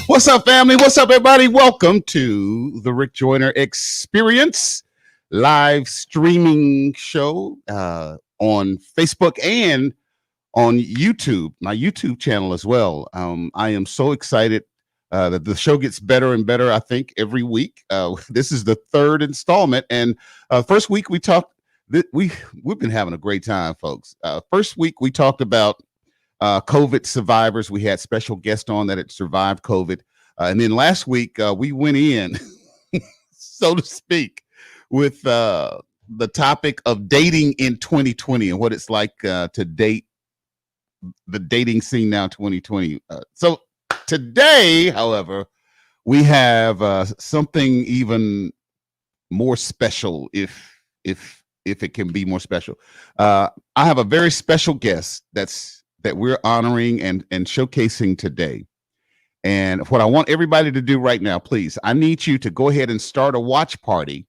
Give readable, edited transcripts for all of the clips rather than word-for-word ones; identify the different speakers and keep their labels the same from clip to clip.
Speaker 1: What's up, family? What's up, everybody? Welcome to the Rick Joyner Experience live streaming show on Facebook and on YouTube, my YouTube channel as well. I am so excited that the show gets better and better, I think, every week. This is the third installment. And first week we talked, we've been having a great time, folks. First week we talked about COVID survivors. We had special guests on that had survived COVID. And then last week we went in, so to speak, with the topic of dating in 2020 and what it's like to date, the dating scene now 2020. So today, however, we have something even more special, if it can be more special. I have a very special guest that we're honoring and showcasing today. And what I want everybody to do right now, please, I need you to go ahead and start a watch party.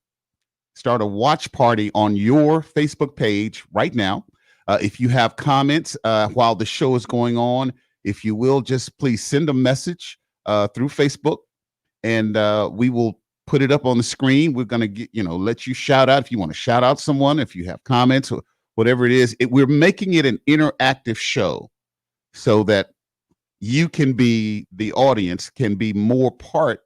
Speaker 1: Start a watch party on your Facebook page right now. If you have comments while the show is going on, if you will, just please send a message through Facebook, and we will put it up on the screen. We're going to let you shout out if you want to shout out someone, if you have comments or whatever it is. We're making it an interactive show so that you can be, the audience can be more part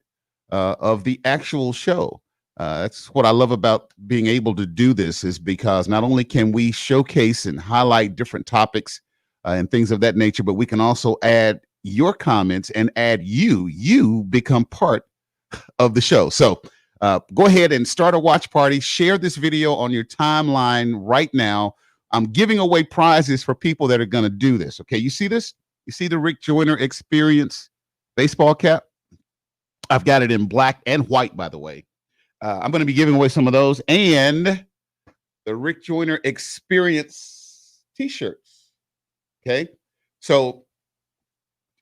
Speaker 1: of the actual show. That's what I love about being able to do this, is because not only can we showcase and highlight different topics and things of that nature, but we can also add your comments and add you become part of the show. So go ahead and start a watch party. Share this video on your timeline right now. I'm giving away prizes for people that are going to do this. Okay, you see this? You see the Rick Joyner Experience baseball cap? I've got it in black and white, by the way. I'm going to be giving away some of those, and the Rick Joyner Experience t-shirts. Okay, so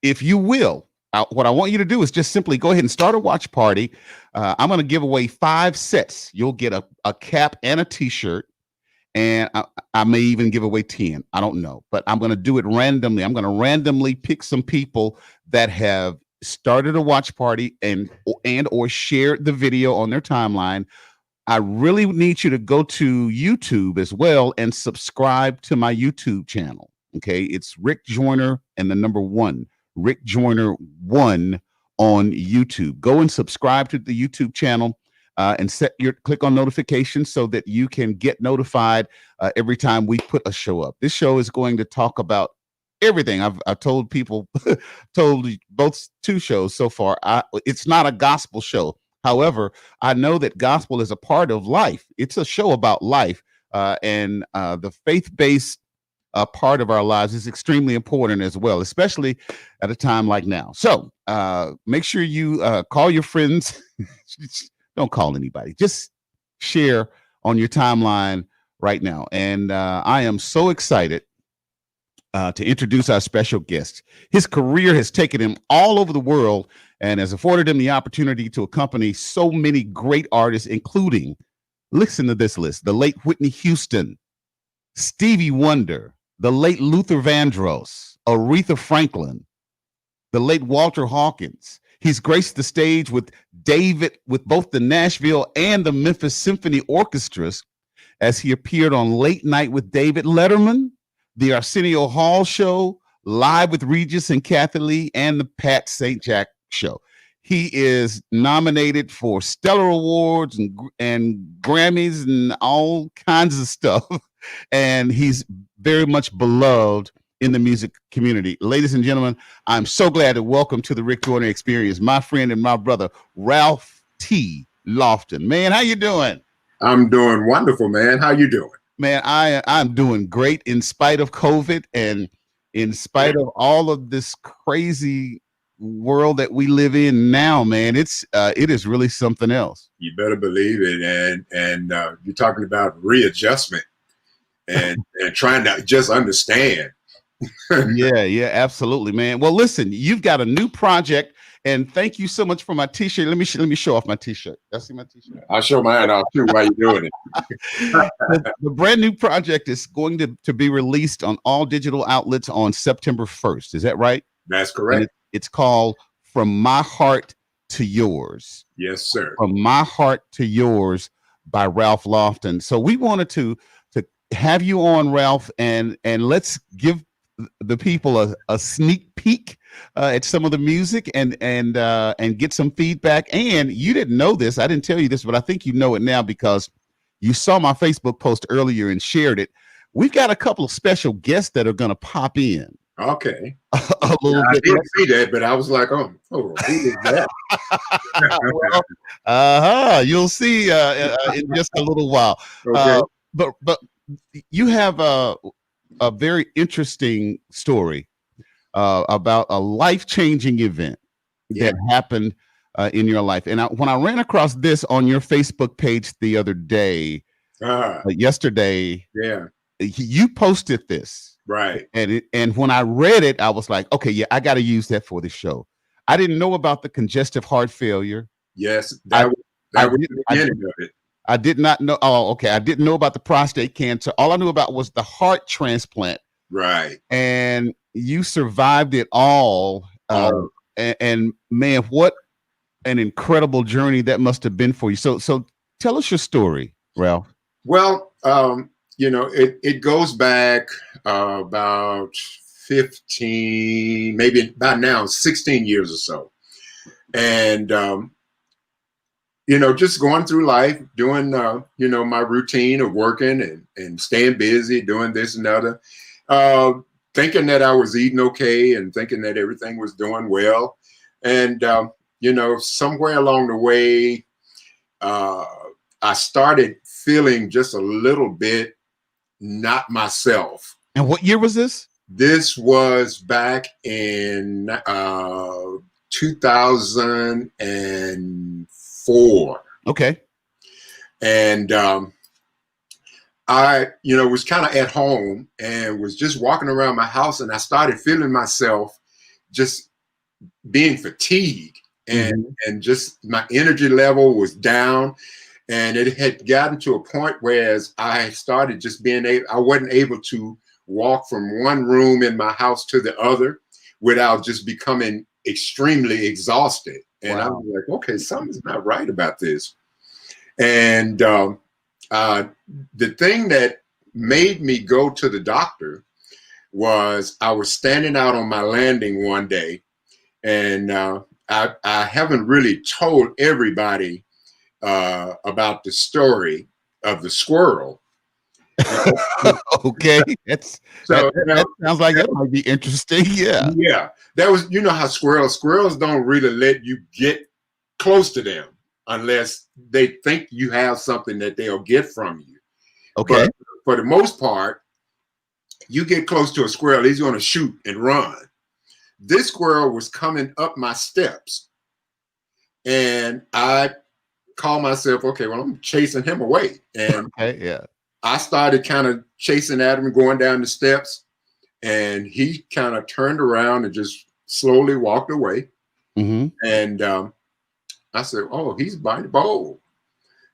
Speaker 1: if you will, what I want you to do is just simply go ahead and start a watch party. I'm going to give away 5 sets. You'll get a cap and a t-shirt. And I may even give away 10. I don't know, but I'm going to do it randomly. I'm going to randomly pick some people that have started a watch party and or shared the video on their timeline. I really need you to go to YouTube as well and subscribe to my YouTube channel. Okay, it's Rick Joyner and the number 1, Rick Joyner 1 on YouTube. Go and subscribe to the YouTube channel. And click on notifications so that you can get notified every time we put a show up. This show is going to talk about everything. I've told people, told both 2 shows so far. It's not a gospel show. However, I know that gospel is a part of life. It's a show about life, and the faith-based part of our lives is extremely important as well, especially at a time like now. So make sure you call your friends. Don't call anybody. Just share on your timeline right now. And I am so excited to introduce our special guest. His career has taken him all over the world and has afforded him the opportunity to accompany so many great artists, including, listen to this list, the late Whitney Houston, Stevie Wonder, the late Luther Vandross, Aretha Franklin, the late Walter Hawkins. He's graced the stage with both the Nashville and the Memphis Symphony Orchestras as he appeared on Late Night with David Letterman, the Arsenio Hall Show, Live with Regis and Kathy Lee, and the Pat St. Jack Show. He is nominated for Stellar Awards and Grammys and all kinds of stuff. And he's very much beloved in the music community. Ladies and gentlemen, I'm so glad to welcome to the Rick Joyner Experience my friend and my brother, Ralph T. Lofton. Man, how you doing?
Speaker 2: I'm doing wonderful, man. How you doing?
Speaker 1: Man, I'm doing great in spite of COVID and in spite of all of this crazy world that we live in now, man. It is really something else.
Speaker 2: You better believe it. And you're talking about readjustment and trying to just understand
Speaker 1: Yeah, absolutely, man. Well, listen, you've got a new project, and thank you so much for my T-shirt. Let me show off my T-shirt. Y'all see my T-shirt?
Speaker 2: I'll show mine off too while you're doing it.
Speaker 1: The brand new project is going to be released on all digital outlets on September 1st. Is that right?
Speaker 2: That's
Speaker 1: And
Speaker 2: correct.
Speaker 1: it's called From My Heart to Yours.
Speaker 2: Yes, sir.
Speaker 1: From My Heart to Yours by Ralph Lofton. So we wanted to have you on, Ralph, and let's give the people a sneak peek at some of the music and get some feedback. And you didn't know this, I didn't tell you this, but I think you know it now because you saw my Facebook post earlier and shared it. We've got a couple of special guests that are going to pop in.
Speaker 2: Okay.
Speaker 1: A little
Speaker 2: I
Speaker 1: bit.
Speaker 2: didn't see that, but I was like, oh, who is that?
Speaker 1: Well, you'll see in just a little while.
Speaker 2: Okay.
Speaker 1: But you have a very interesting story about a life-changing event that happened in your life. And when I ran across this on your Facebook page the other day, yesterday, you posted this.
Speaker 2: Right.
Speaker 1: And when I read it, I was like, okay, yeah, I got to use that for the show. I didn't know about the congestive heart failure.
Speaker 2: Yes, that was the beginning of it.
Speaker 1: I did not know. Oh, okay. I didn't know about the prostate cancer. All I knew about was the heart transplant.
Speaker 2: Right.
Speaker 1: And you survived it all. And man, what an incredible journey that must have been for you. So tell us your story, Ralph.
Speaker 2: Well, it goes back about 15, maybe by now 16 years or so. And, just going through life, doing, my routine of working and staying busy, doing this and other, thinking that I was eating okay and thinking that everything was doing well. And, somewhere along the way, I started feeling just a little bit not myself.
Speaker 1: And what year was this?
Speaker 2: This was back in 2004.
Speaker 1: Okay.
Speaker 2: And I, was kind of at home and was just walking around my house, and I started feeling myself just being fatigued, and just my energy level was down. And it had gotten to a point where I started just I wasn't able to walk from one room in my house to the other without just becoming extremely exhausted. And I was like, okay, something's not right about this. And the thing that made me go to the doctor was I was standing out on my landing one day, and I haven't really told everybody about the story of the squirrel.
Speaker 1: Okay, that sounds like that might be interesting.
Speaker 2: Yeah, that was, how squirrels don't really let you get close to them unless they think you have something that they'll get from you.
Speaker 1: Okay,
Speaker 2: but for the most part, you get close to a squirrel, he's going to shoot and run. This squirrel was coming up my steps, and I called myself, okay, well, I'm chasing him away. And I started kind of chasing at him, going down the steps, and he kind of turned around and just slowly walked away. And I said, oh, he's by the bowl.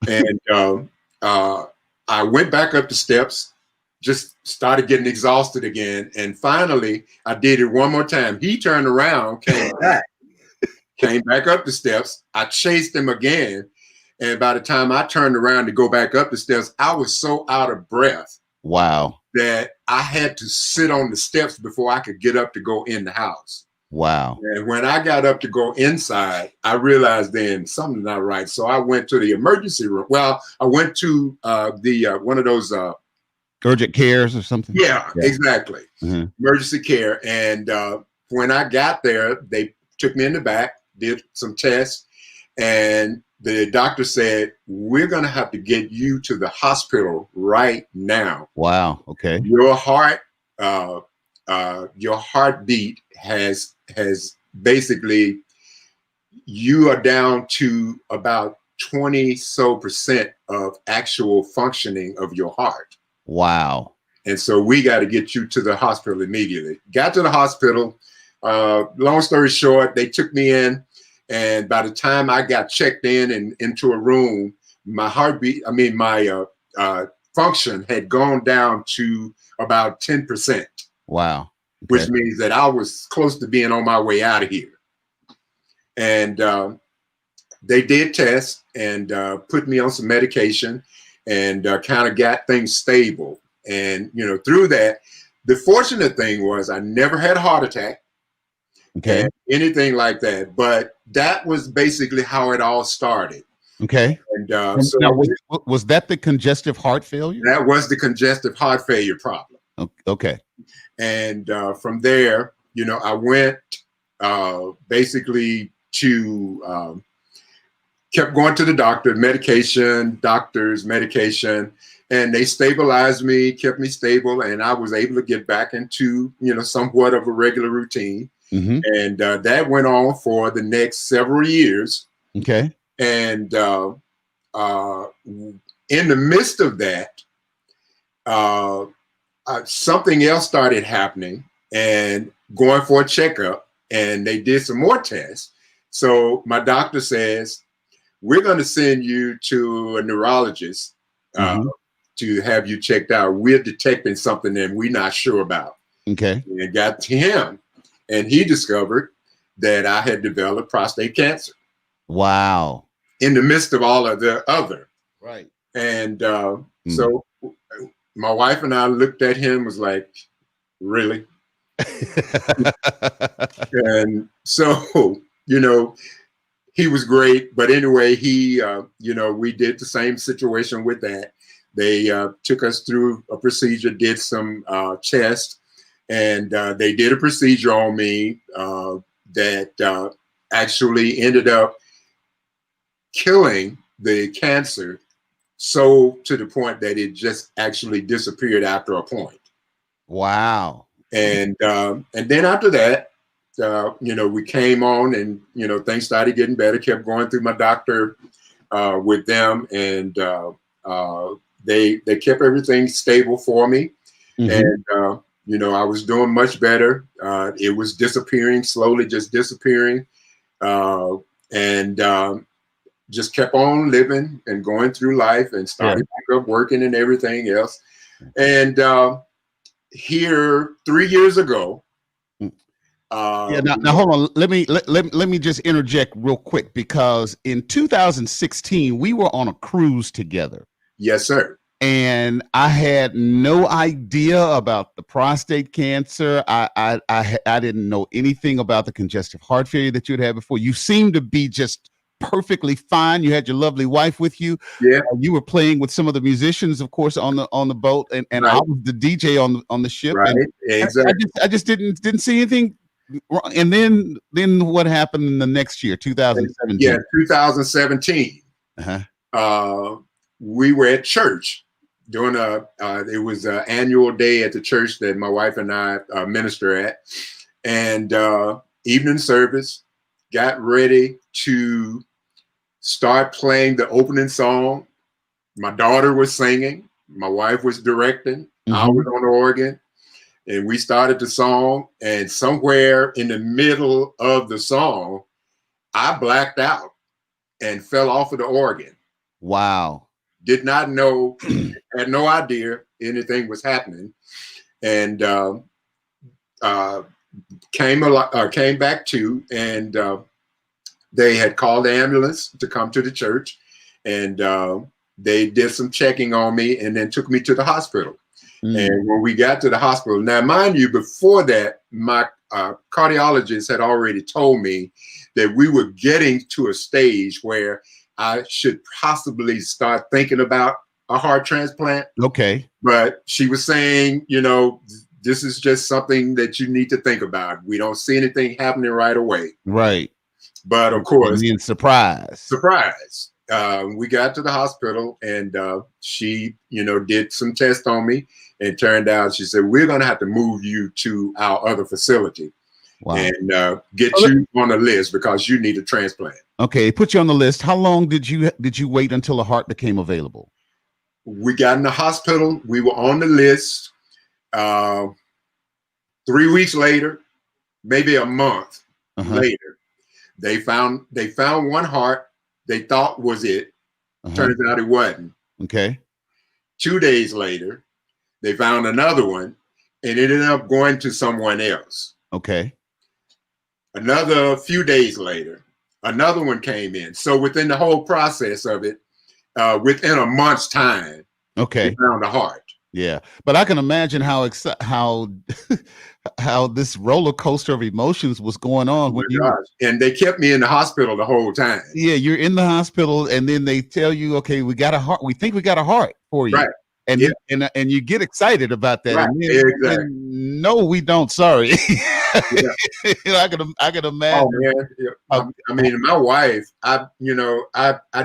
Speaker 2: And I went back up the steps, just started getting exhausted again. And finally, I did it one more time. He turned around, came back up the steps. I chased him again. And by the time I turned around to go back up the steps, I was so out of breath.
Speaker 1: Wow.
Speaker 2: That I had to sit on the steps before I could get up to go in the house.
Speaker 1: Wow.
Speaker 2: And when I got up to go inside, I realized then something's not right. So I went to the emergency room. Well, I went to one of those
Speaker 1: urgent cares or something.
Speaker 2: Yeah. Exactly. Emergency care. And when I got there, they took me in the back, did some tests, and the doctor said, we're going to have to get you to the hospital right now.
Speaker 1: Wow. Okay.
Speaker 2: Your heartbeat has basically, you are down to about 20% of actual functioning of your heart.
Speaker 1: Wow.
Speaker 2: And so we got to get you to the hospital immediately. Got to the hospital. Long story short, they took me in. And by the time I got checked in and into a room, my function had gone down to about 10%.
Speaker 1: Wow. Okay.
Speaker 2: Which means that I was close to being on my way out of here. And they did tests and put me on some medication and kind of got things stable. And, through that, the fortunate thing was I never had a heart attack.
Speaker 1: Okay.
Speaker 2: And anything like that. But that was basically how it all started.
Speaker 1: Okay.
Speaker 2: And
Speaker 1: so now, was that the congestive heart failure?
Speaker 2: That was the congestive heart failure problem.
Speaker 1: Okay.
Speaker 2: And from there, I went basically to kept going to the doctors, medication, and they stabilized me, kept me stable, and I was able to get back into, somewhat of a regular routine.
Speaker 1: Mm-hmm.
Speaker 2: And that went on for the next several years.
Speaker 1: Okay.
Speaker 2: And in the midst of that, something else started happening and going for a checkup, and they did some more tests. So my doctor says, we're going to send you to a neurologist to have you checked out. We're detecting something that we're not sure about.
Speaker 1: Okay.
Speaker 2: And got to him, and he discovered that I had developed prostate cancer.
Speaker 1: Wow.
Speaker 2: In the midst of all of the other.
Speaker 1: Right.
Speaker 2: And so my wife and I looked at him, was like, really? And so, he was great. But anyway, he, we did the same situation with that. They took us through a procedure, did some tests, and they did a procedure on me that actually ended up killing the cancer, so to the point that it just actually disappeared after a point.
Speaker 1: Wow.
Speaker 2: And then after that, we came on, and things started getting better. Kept going through my doctor with them, and they kept everything stable for me. Mm-hmm. And I was doing much better. It was disappearing slowly, just disappearing, and just kept on living and going through life, and started back up working and everything else. And here 3 years ago.
Speaker 1: Now hold on. Let me just interject real quick, because in 2016 we were on a cruise together.
Speaker 2: Yes, sir.
Speaker 1: And I had no idea about the prostate cancer. I didn't know anything about the congestive heart failure that you'd had before. You seemed to be just perfectly fine. You had your lovely wife with you.
Speaker 2: Yeah.
Speaker 1: You were playing with some of the musicians, of course, on the boat, and right. I was the DJ on the ship.
Speaker 2: Right.
Speaker 1: And
Speaker 2: exactly.
Speaker 1: I just didn't see anything wrong. And then what happened in the next year, 2017?
Speaker 2: Yeah, 2017. We were at church doing it was an annual day at the church that my wife and I minister at, and evening service. Got ready to start playing the opening song. My daughter was singing. My wife was directing. Mm-hmm. I was on the organ. And we started the song. And somewhere in the middle of the song, I blacked out and fell off of the organ.
Speaker 1: Wow.
Speaker 2: Did not know, had no idea anything was happening. And came back to, and they had called the ambulance to come to the church, and they did some checking on me, and then took me to the hospital. And when we got to the hospital, now mind you, before that, my cardiologist had already told me that we were getting to a stage where I should possibly start thinking about a heart transplant.
Speaker 1: Okay.
Speaker 2: But she was saying, this is just something that you need to think about. We don't see anything happening right away.
Speaker 1: Right.
Speaker 2: But of course,
Speaker 1: surprise.
Speaker 2: We got to the hospital, and she, did some tests on me, and turned out, she said, we're going to have to move you to our other facility. Wow. And get you on the list because you need a transplant.
Speaker 1: Okay. Put you on the list. How long did you wait until a heart became available?
Speaker 2: We got in the hospital. We were on the list. Uh, 3 weeks later, maybe a month later, they found one heart they thought was it. Turns out it wasn't.
Speaker 1: Okay.
Speaker 2: 2 days later, they found another one, and it ended up going to someone else.
Speaker 1: Okay.
Speaker 2: Another few days later, another one came in. So within the whole process of it, within a month's time,
Speaker 1: okay,
Speaker 2: they found a heart.
Speaker 1: Yeah, but I can imagine how how this roller coaster of emotions was going on when you.
Speaker 2: And they kept me in the hospital the whole time.
Speaker 1: Yeah, you're in the hospital, and then they tell you, okay, we got a heart. We think we got a heart for you,
Speaker 2: right?
Speaker 1: And and you get excited about that.
Speaker 2: Right.
Speaker 1: And then,
Speaker 2: exactly.
Speaker 1: No, we don't. Sorry. I can imagine.
Speaker 2: Oh man, I mean, my wife. I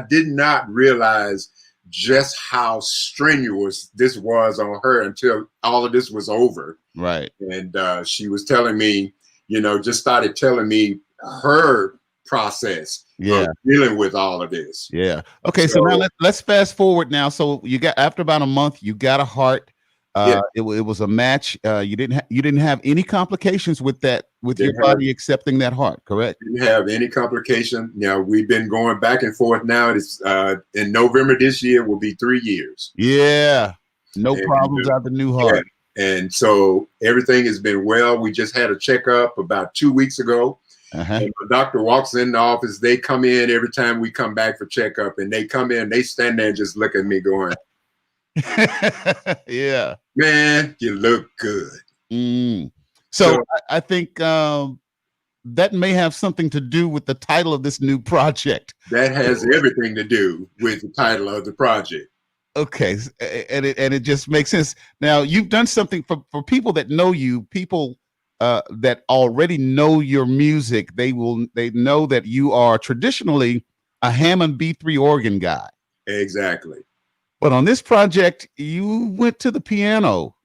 Speaker 2: did not realize just how strenuous this was on her until all of this was over.
Speaker 1: Right.
Speaker 2: And she was telling me, just started telling me her process of dealing with all of this.
Speaker 1: Yeah. Okay. So now let's fast forward now. So you got, after about a month, you got a heart. It was a match. You didn't have any complications with that, with your body accepting that heart, correct?
Speaker 2: Didn't have any complication. We've been going back and forth now. It's in November this year will be 3 years.
Speaker 1: Yeah. No problems out the new heart.
Speaker 2: And so everything has been well. We just had a checkup about 2 weeks ago. And the doctor walks in the office. They come in every time we come back for checkup, and they come in, they stand there and just look at me going,
Speaker 1: yeah,
Speaker 2: man, you look good.
Speaker 1: So I think that may have something to do with the title of this new project.
Speaker 2: That has everything to do with the title of the project.
Speaker 1: Okay, and it just makes sense. Now, you've done something for people that know you, people that already know your music. They know that you are traditionally a Hammond B3 organ guy.
Speaker 2: Exactly.
Speaker 1: But on this project, you went to the piano.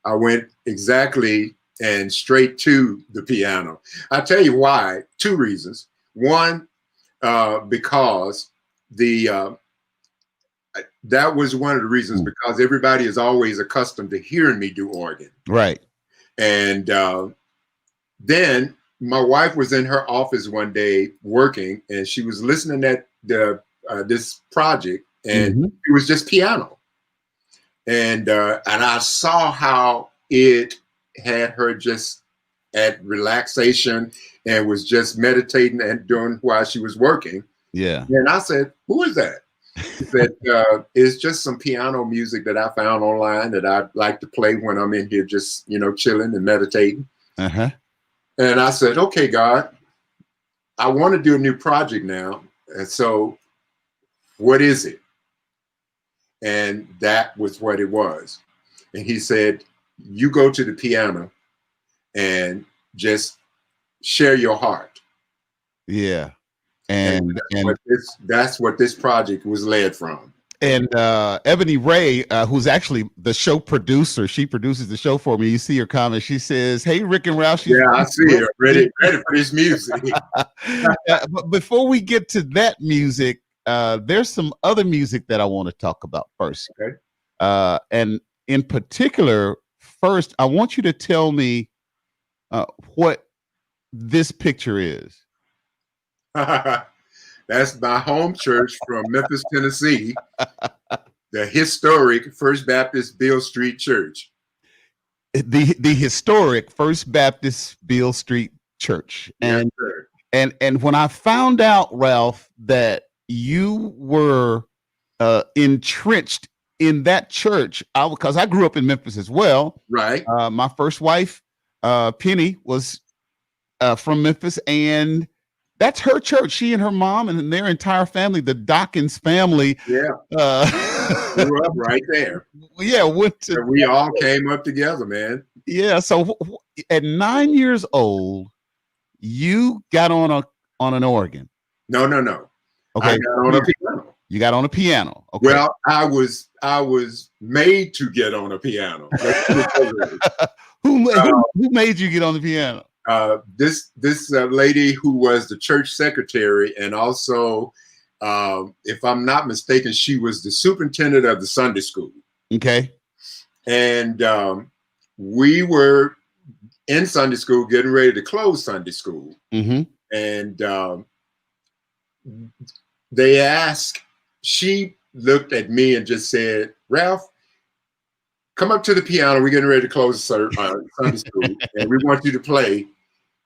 Speaker 2: I went exactly and straight to the piano. I'll tell you why. 2 reasons. One, because that was one of the reasons, because everybody is always accustomed to hearing me do organ.
Speaker 1: Right.
Speaker 2: And then my wife was in her office one day working, and she was listening at this project, and it was just piano. And I saw how it had her just at relaxation and was just meditating and doing while she was working.
Speaker 1: Yeah.
Speaker 2: And I said, "Who is that?" She said, "It's just some piano music that I found online that I like to play when I'm in here just, chilling and meditating." And I said, "Okay, God, I want to do a new project now. And so what is it?" And that was what it was. And he said, "You go to the piano and just share your heart."
Speaker 1: Yeah. And
Speaker 2: that's what this project was led from.
Speaker 1: And Ebony Ray, who's actually the show producer, she produces the show for me. You see her comment. She says, "Hey, Rick and Ralph."
Speaker 2: Yeah, I see her. Ready for this music.
Speaker 1: But before we get to that music, there's some other music that I want to talk about first.
Speaker 2: Okay.
Speaker 1: And in particular, first, I want you to tell me what this picture is.
Speaker 2: That's my home church from Memphis, Tennessee, the historic First Baptist Beale Street Church.
Speaker 1: The historic First Baptist Beale Street Church.
Speaker 2: And
Speaker 1: and when I found out, Ralph, that you were entrenched in that church, because I grew up in Memphis as well.
Speaker 2: Right.
Speaker 1: My first wife, Penny, was from Memphis, and that's her church. She and her mom and their entire family, the Dawkins family.
Speaker 2: Yeah. Grew up right there.
Speaker 1: Yeah.
Speaker 2: We all came up together, man.
Speaker 1: Yeah. So at 9 years old, you got on an organ.
Speaker 2: No.
Speaker 1: Okay.
Speaker 2: I got on a piano.
Speaker 1: You got on a piano. Okay.
Speaker 2: Well, I was made to get on a piano.
Speaker 1: Who made you get on the piano?
Speaker 2: This lady who was the church secretary, and also, if I'm not mistaken, she was the superintendent of the Sunday school.
Speaker 1: Okay.
Speaker 2: And we were in Sunday school, getting ready to close Sunday school.
Speaker 1: Mm-hmm.
Speaker 2: And they asked, she looked at me and just said, Ralph, come up to the piano. We're getting ready to close Sunday school, and we want you to play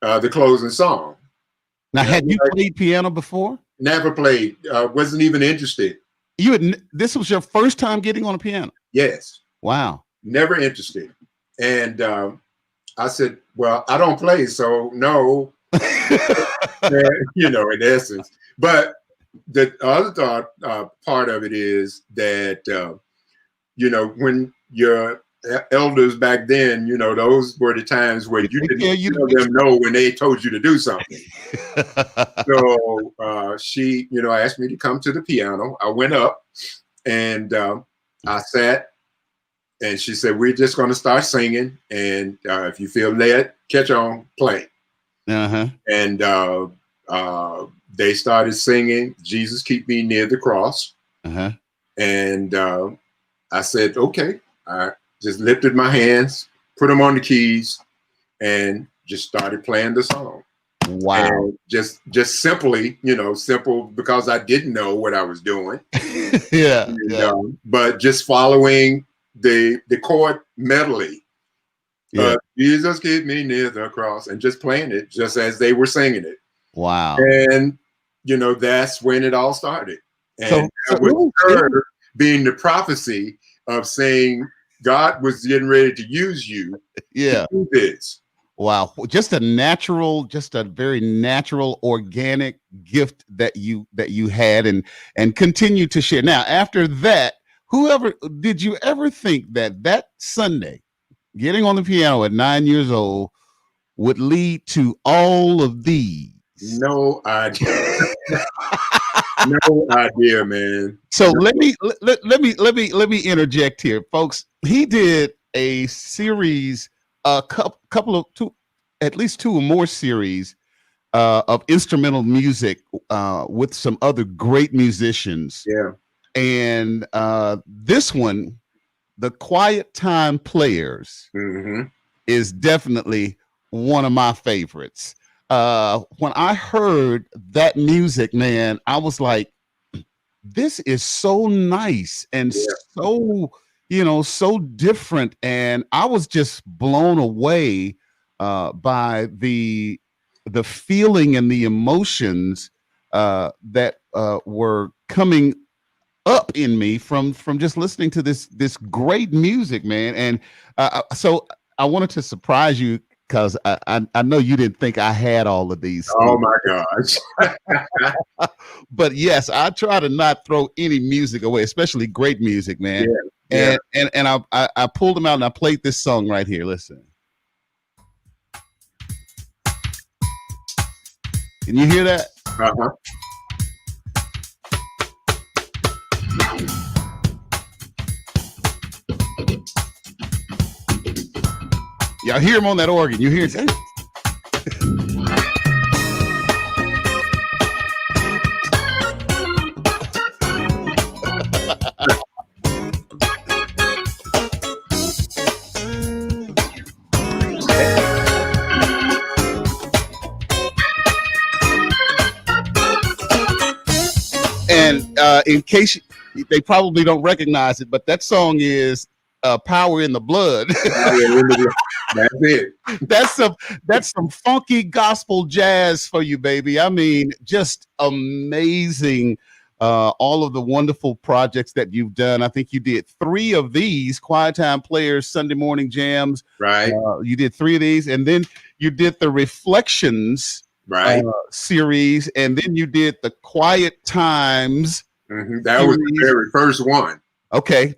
Speaker 2: the closing song.
Speaker 1: Now, had you played piano before?
Speaker 2: Never played. Wasn't even interested.
Speaker 1: This was your first time getting on a piano?
Speaker 2: Yes.
Speaker 1: Wow.
Speaker 2: Never interested. And I said, well, I don't play, so no. And, you know, in essence. But the other part of it is that, you know, when your elders back then, you know, those were the times where you didn't tell them no when they told you to do something. So she, you know, asked me to come to the piano. I went up and I sat, and she said, we're just going to start singing. And if you feel led, catch on, play.
Speaker 1: Uh-huh.
Speaker 2: And they started singing, Jesus Keep Me Near the Cross.
Speaker 1: Uh-huh.
Speaker 2: And I said, okay. I just lifted my hands, put them on the keys, and just started playing the song.
Speaker 1: Wow.
Speaker 2: And just simply, you know, simple because I didn't know what I was doing.
Speaker 1: Yeah.
Speaker 2: And, yeah. But just following the chord medley.
Speaker 1: Yeah.
Speaker 2: Jesus keep me near the cross, and just playing it just as they were singing it.
Speaker 1: Wow.
Speaker 2: And, you know, that's when it all started. And that was her being the prophecy of saying God was getting ready to use you.
Speaker 1: Yeah.
Speaker 2: To do this.
Speaker 1: Wow. Just a very natural, organic gift that you had and continue to share. Now, after that, did you ever think that Sunday, getting on the piano at 9 years old, would lead to all of these?
Speaker 2: No idea. No idea, man.
Speaker 1: So let me interject here, folks. He did a series, at least two or more series of instrumental music with some other great musicians.
Speaker 2: Yeah.
Speaker 1: And this one, the Quiet Time Players, is definitely one of my favorites. When I heard that music, man, I was like, this is so nice and so, you know, so different. And I was just blown away by the feeling and the emotions that were coming up in me from just listening to this great music, man. And so I wanted to surprise you, because I know you didn't think I had all of these.
Speaker 2: Oh my gosh.
Speaker 1: But yes, I try to not throw any music away, especially great music, man.
Speaker 2: Yeah.
Speaker 1: And I pulled them out and I played this song right here. Listen. Can you hear that?
Speaker 2: Uh-huh.
Speaker 1: Y'all hear him on that organ. You hear it? And in case they probably don't recognize it, but that song is Power in the Blood.
Speaker 2: That's it.
Speaker 1: That's some funky gospel jazz for you, baby. I mean, just amazing. All of the wonderful projects that you've done. I think you did 3 of these Quiet Time Players Sunday morning jams.
Speaker 2: Right.
Speaker 1: You did 3 of these, and then you did the Reflections series, and then you did the Quiet Times.
Speaker 2: That was the very first one.
Speaker 1: Okay,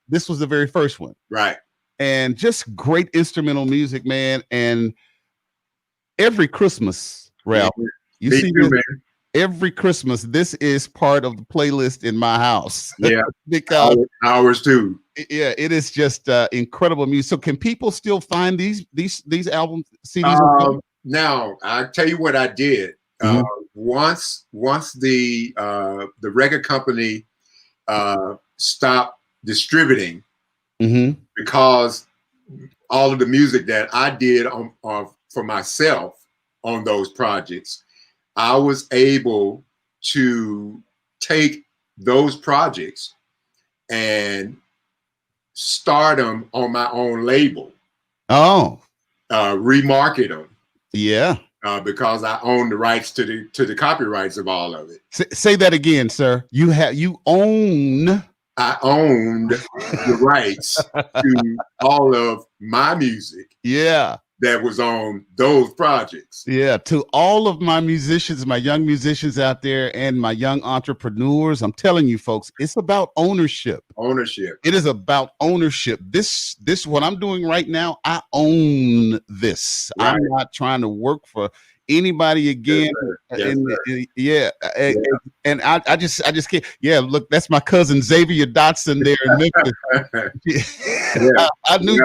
Speaker 1: this was the very first one.
Speaker 2: Right.
Speaker 1: And just great instrumental music, man. And every Christmas, Ralph, you see this, every Christmas, this is part of the playlist in my house.
Speaker 2: Yeah,
Speaker 1: because
Speaker 2: ours too.
Speaker 1: Yeah, it is just incredible music. So, can people still find these albums, CDs?
Speaker 2: Now, I tell you what I did. Once the record company stopped distributing, because all of the music that I did for myself on those projects, I was able to take those projects and start them on my own label.
Speaker 1: Oh,
Speaker 2: remarket them.
Speaker 1: Yeah.
Speaker 2: Because I own the rights to the copyrights of all of it.
Speaker 1: Say that again, sir. You own.
Speaker 2: I owned the rights to all of my music.
Speaker 1: Yeah.
Speaker 2: That was on those projects.
Speaker 1: Yeah. To all of my musicians, my young musicians out there, and my young entrepreneurs, I'm telling you, folks, it's about ownership.
Speaker 2: Ownership.
Speaker 1: It is about ownership. This what I'm doing right now, I own this. Right. I'm not trying to work for anybody again.
Speaker 2: Yes,
Speaker 1: yes, and I just can't. Yeah, look, that's my cousin Xavier Dotson there in Memphis. I knew.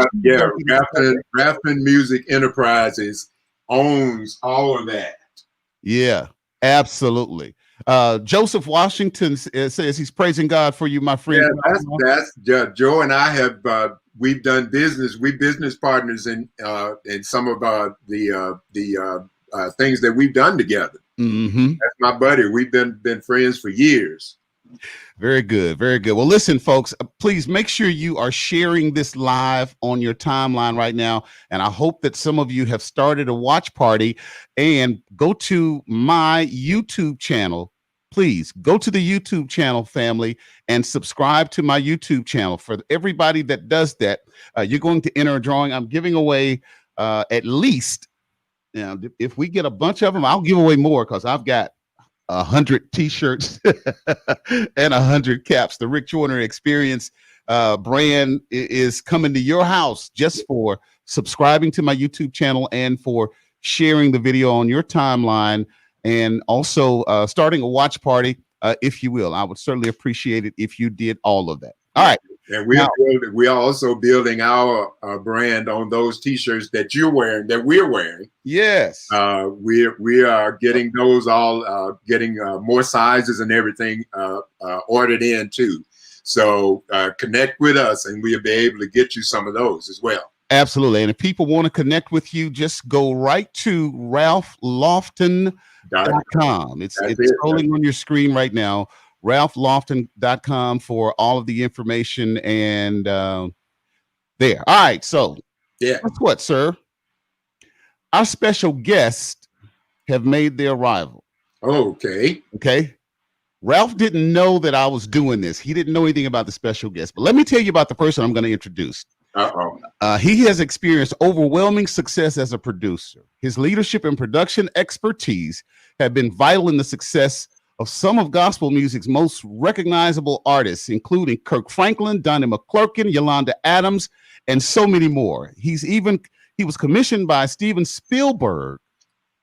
Speaker 2: Raffin Music Enterprises owns all of that.
Speaker 1: Yeah, absolutely. Joseph Washington says he's praising God for you, my friend.
Speaker 2: Yeah, that's Joe and I have we've done business. We business partners in some of the things that we've done together.
Speaker 1: Mm-hmm.
Speaker 2: That's my buddy. We've been friends for years.
Speaker 1: Very good. Very good. Well, listen, folks, please make sure you are sharing this live on your timeline right now. And I hope that some of you have started a watch party, and go to my YouTube channel. Please go to the YouTube channel, family, and subscribe to my YouTube channel. For everybody that does that, you're going to enter a drawing. I'm giving away at least, if we get a bunch of them, I'll give away more, because I've got 100 t-shirts and 100 caps. The Rick Joyner Experience brand is coming to your house just for subscribing to my YouTube channel and for sharing the video on your timeline, and also starting a watch party, if you will. I would certainly appreciate it if you did all of that. All right.
Speaker 2: And we are also building our brand on those t-shirts that you're wearing, that we're wearing.
Speaker 1: Yes.
Speaker 2: We are getting those all, getting more sizes and everything ordered in too. So connect with us and we'll be able to get you some of those as well.
Speaker 1: Absolutely. And if people want to connect with you, just go right to RalphLofton.com. It's scrolling on your screen right now. RalphLofton.com for all of the information, and there. All right. So guess what, sir? Our special guests have made their arrival.
Speaker 2: Okay.
Speaker 1: Ralph didn't know that I was doing this. He didn't know anything about the special guest. But let me tell you about the person I'm going to introduce. He has experienced overwhelming success as a producer. His leadership and production expertise have been vital in the success of some of gospel music's most recognizable artists, including Kirk Franklin, Donnie McClurkin, Yolanda Adams, and so many more. He was commissioned by Steven Spielberg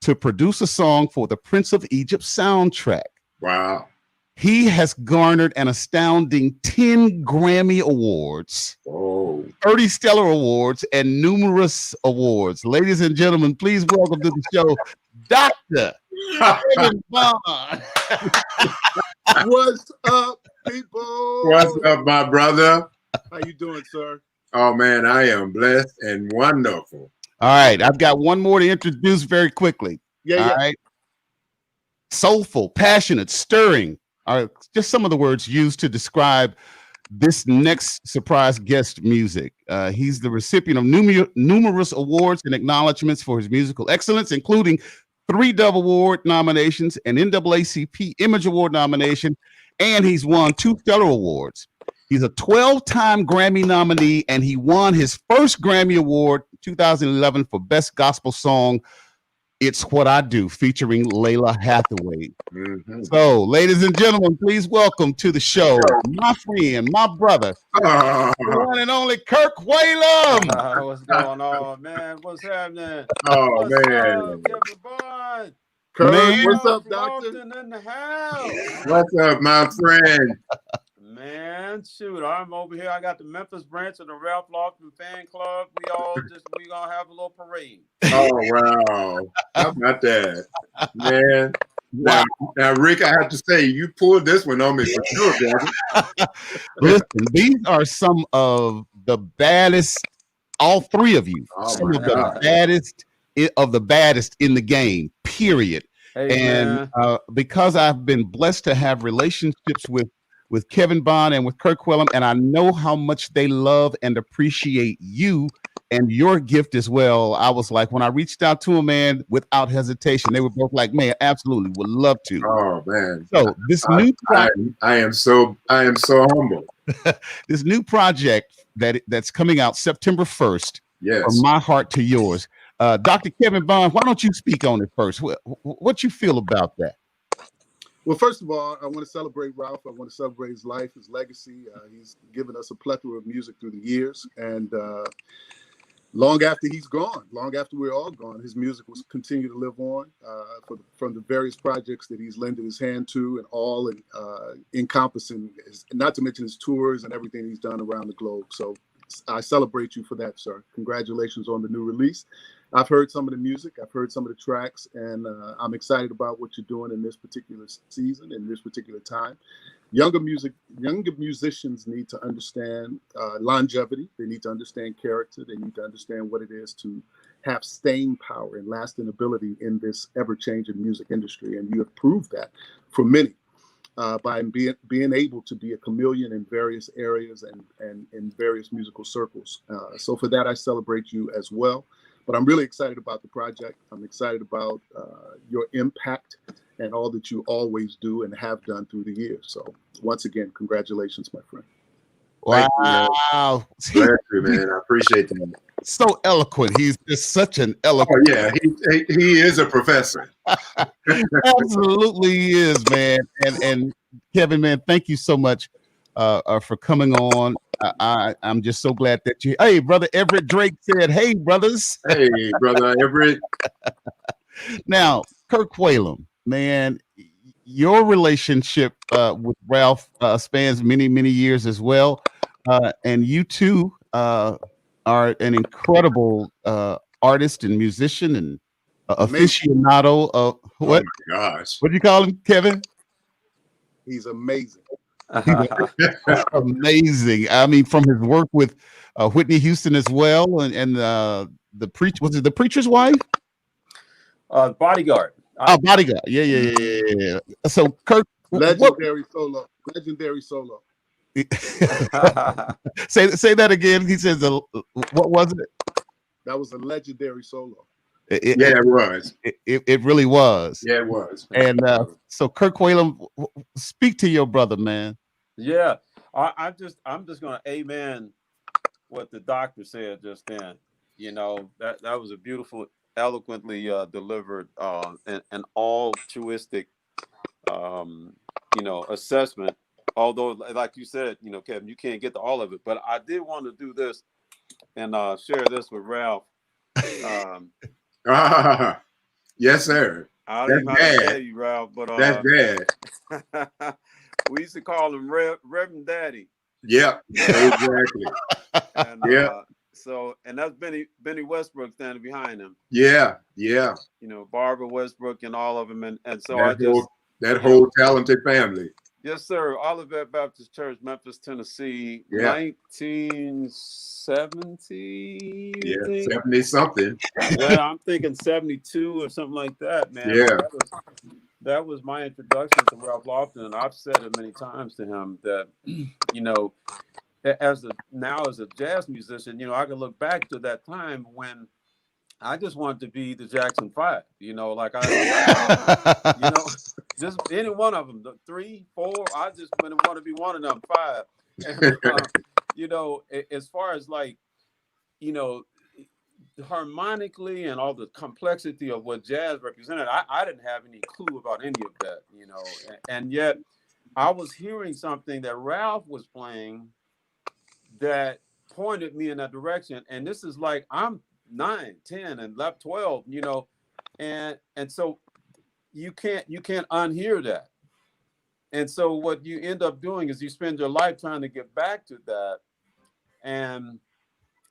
Speaker 1: to produce a song for the Prince of Egypt soundtrack.
Speaker 2: Wow.
Speaker 1: He has garnered an astounding 10 Grammy Awards, 30 Stellar Awards, and numerous awards. Ladies and gentlemen, please welcome to the show, Dr. Kevin Bond.
Speaker 3: What's up, people?
Speaker 2: What's up, my brother?
Speaker 3: How you doing, sir?
Speaker 2: Oh, man, I am blessed and wonderful.
Speaker 1: All right, I've got one more to introduce very quickly.
Speaker 3: Yeah.
Speaker 1: All right. Soulful, passionate, stirring are just some of the words used to describe this next surprise guest music. He's the recipient of numerous awards and acknowledgments for his musical excellence, including 3 Dove Award nominations, an NAACP Image Award nomination, and he's won 2 Stellar Awards. He's a 12-time Grammy nominee, and he won his first Grammy Award 2011 for Best Gospel Song, It's What I Do, featuring Layla Hathaway.
Speaker 2: Mm-hmm.
Speaker 1: So, ladies and gentlemen, please welcome to the show my friend, my brother, the one and only Kirk Whalum.
Speaker 4: What's going on, man? What's happening?
Speaker 2: Oh,
Speaker 4: What's
Speaker 2: man.
Speaker 4: up, everybody?
Speaker 3: Kirk,
Speaker 1: Man.
Speaker 3: what's up, doctor?
Speaker 4: Lofton in the house.
Speaker 2: What's up, my friend?
Speaker 4: Man, shoot, I'm over here. I got the Memphis branch of the Ralph Lofton fan club. We gonna have a little parade.
Speaker 2: Oh, wow. How about that? Man. Now, Rick, I have to say, you pulled this one on me for sure, brother.
Speaker 1: Listen, these are some of the baddest all three of you,
Speaker 2: Oh
Speaker 1: some
Speaker 2: my
Speaker 1: of the
Speaker 2: God.
Speaker 1: baddest of the baddest in the game, period.
Speaker 4: Hey,
Speaker 1: And
Speaker 4: man.
Speaker 1: because I've been blessed to have relationships with Kevin Bond and with Kirk Whalum, and I know how much they love and appreciate you and your gift as well. I was like, when I reached out to them, man, without hesitation, they were both like, man, absolutely, would love to.
Speaker 2: Oh man.
Speaker 1: So this
Speaker 2: I,
Speaker 1: new
Speaker 2: I am so humble.
Speaker 1: this new project that's coming out September 1st,
Speaker 2: Yes.
Speaker 1: from my heart to yours. Dr. Kevin Bond, why don't you speak on it first? What you feel about that?
Speaker 3: Well, first of all, I want to celebrate Ralph. I want to celebrate his life, his legacy. He's given us a plethora of music through the years. And long after he's gone, long after we're all gone, his music will continue to live on from the various projects that he's lended his hand to, and all encompassing, not to mention his tours and everything he's done around the globe. So I celebrate you for that, sir. Congratulations on the new release. I've heard some of the music, I've heard some of the tracks, and I'm excited about what you're doing in this particular season, in this particular time. Younger musicians need to understand longevity. They need to understand character. They need to understand what it is to have staying power and lasting ability in this ever-changing music industry. And you have proved that for many by being able to be a chameleon in various areas and in various musical circles. So for that, I celebrate you as well. But I'm really excited about the project. I'm excited about your impact and all that you always do and have done through the years. So once again, congratulations, my friend.
Speaker 2: Thank you, man.
Speaker 1: Wow.
Speaker 2: Glad to, man. I appreciate that.
Speaker 1: So eloquent. He's just such an eloquent.
Speaker 2: Oh yeah, he is a professor.
Speaker 1: Absolutely he is, man. And Kevin, man, thank you so much for coming on. I'm just so glad that you. Hey, brother Everett Drake said, "Hey, brothers."
Speaker 2: Hey, brother Everett.
Speaker 1: Now, Kirk Whalum, man, your relationship with Ralph spans many, many years as well, and you too are an incredible artist and musician and aficionado of what?
Speaker 2: Oh my gosh.
Speaker 1: What do you call him, Kevin?
Speaker 3: He's amazing.
Speaker 1: Amazing. I mean, from his work with Whitney Houston as well, and the was it the preacher's wife?
Speaker 4: Bodyguard.
Speaker 1: Bodyguard. Yeah. So Kirk,
Speaker 3: Legendary solo. Legendary solo.
Speaker 1: say that again. He says, "What was it?"
Speaker 3: That was a legendary solo.
Speaker 2: It was.
Speaker 1: It really was.
Speaker 2: Yeah, it was.
Speaker 1: And so, Kirk Whalum, speak to your brother, man.
Speaker 4: Yeah, I'm just gonna amen what the doctor said just then. You know, that was a beautiful, eloquently delivered and altruistic, assessment. Although, like you said, Kevin, you can't get to all of it. But I did want to do this and share this with Ralph.
Speaker 2: Yes, sir.
Speaker 4: I don't even know how to tell you, Ralph, but
Speaker 2: that's dad.
Speaker 4: We used to call him Reverend Daddy.
Speaker 2: Yep, exactly.
Speaker 4: And,
Speaker 2: yeah.
Speaker 4: And that's Benny Westbrook standing behind him.
Speaker 2: Yeah.
Speaker 4: Barbara Westbrook and all of them, and so
Speaker 2: that whole talented family.
Speaker 4: Yes, sir. Olivet Baptist Church, Memphis, Tennessee,
Speaker 2: yeah.
Speaker 4: 1970.
Speaker 2: Yeah, 70 something.
Speaker 4: Yeah, I'm thinking 72 or something like that, man.
Speaker 2: Yeah.
Speaker 4: That was my introduction to Ralph Lofton, and I've said it many times to him that, as a jazz musician, I can look back to that time when I just wanted to be the Jackson 5, just any one of them, the 3, 4, I just want to be one of them 5. And, as far as harmonically and all the complexity of what jazz represented, I didn't have any clue about any of that, and yet I was hearing something that Ralph was playing that pointed me in that direction. And this is like, I'm 9, 10 and left 12, and so you can't unhear that. And so what you end up doing is you spend your life trying to get back to that. And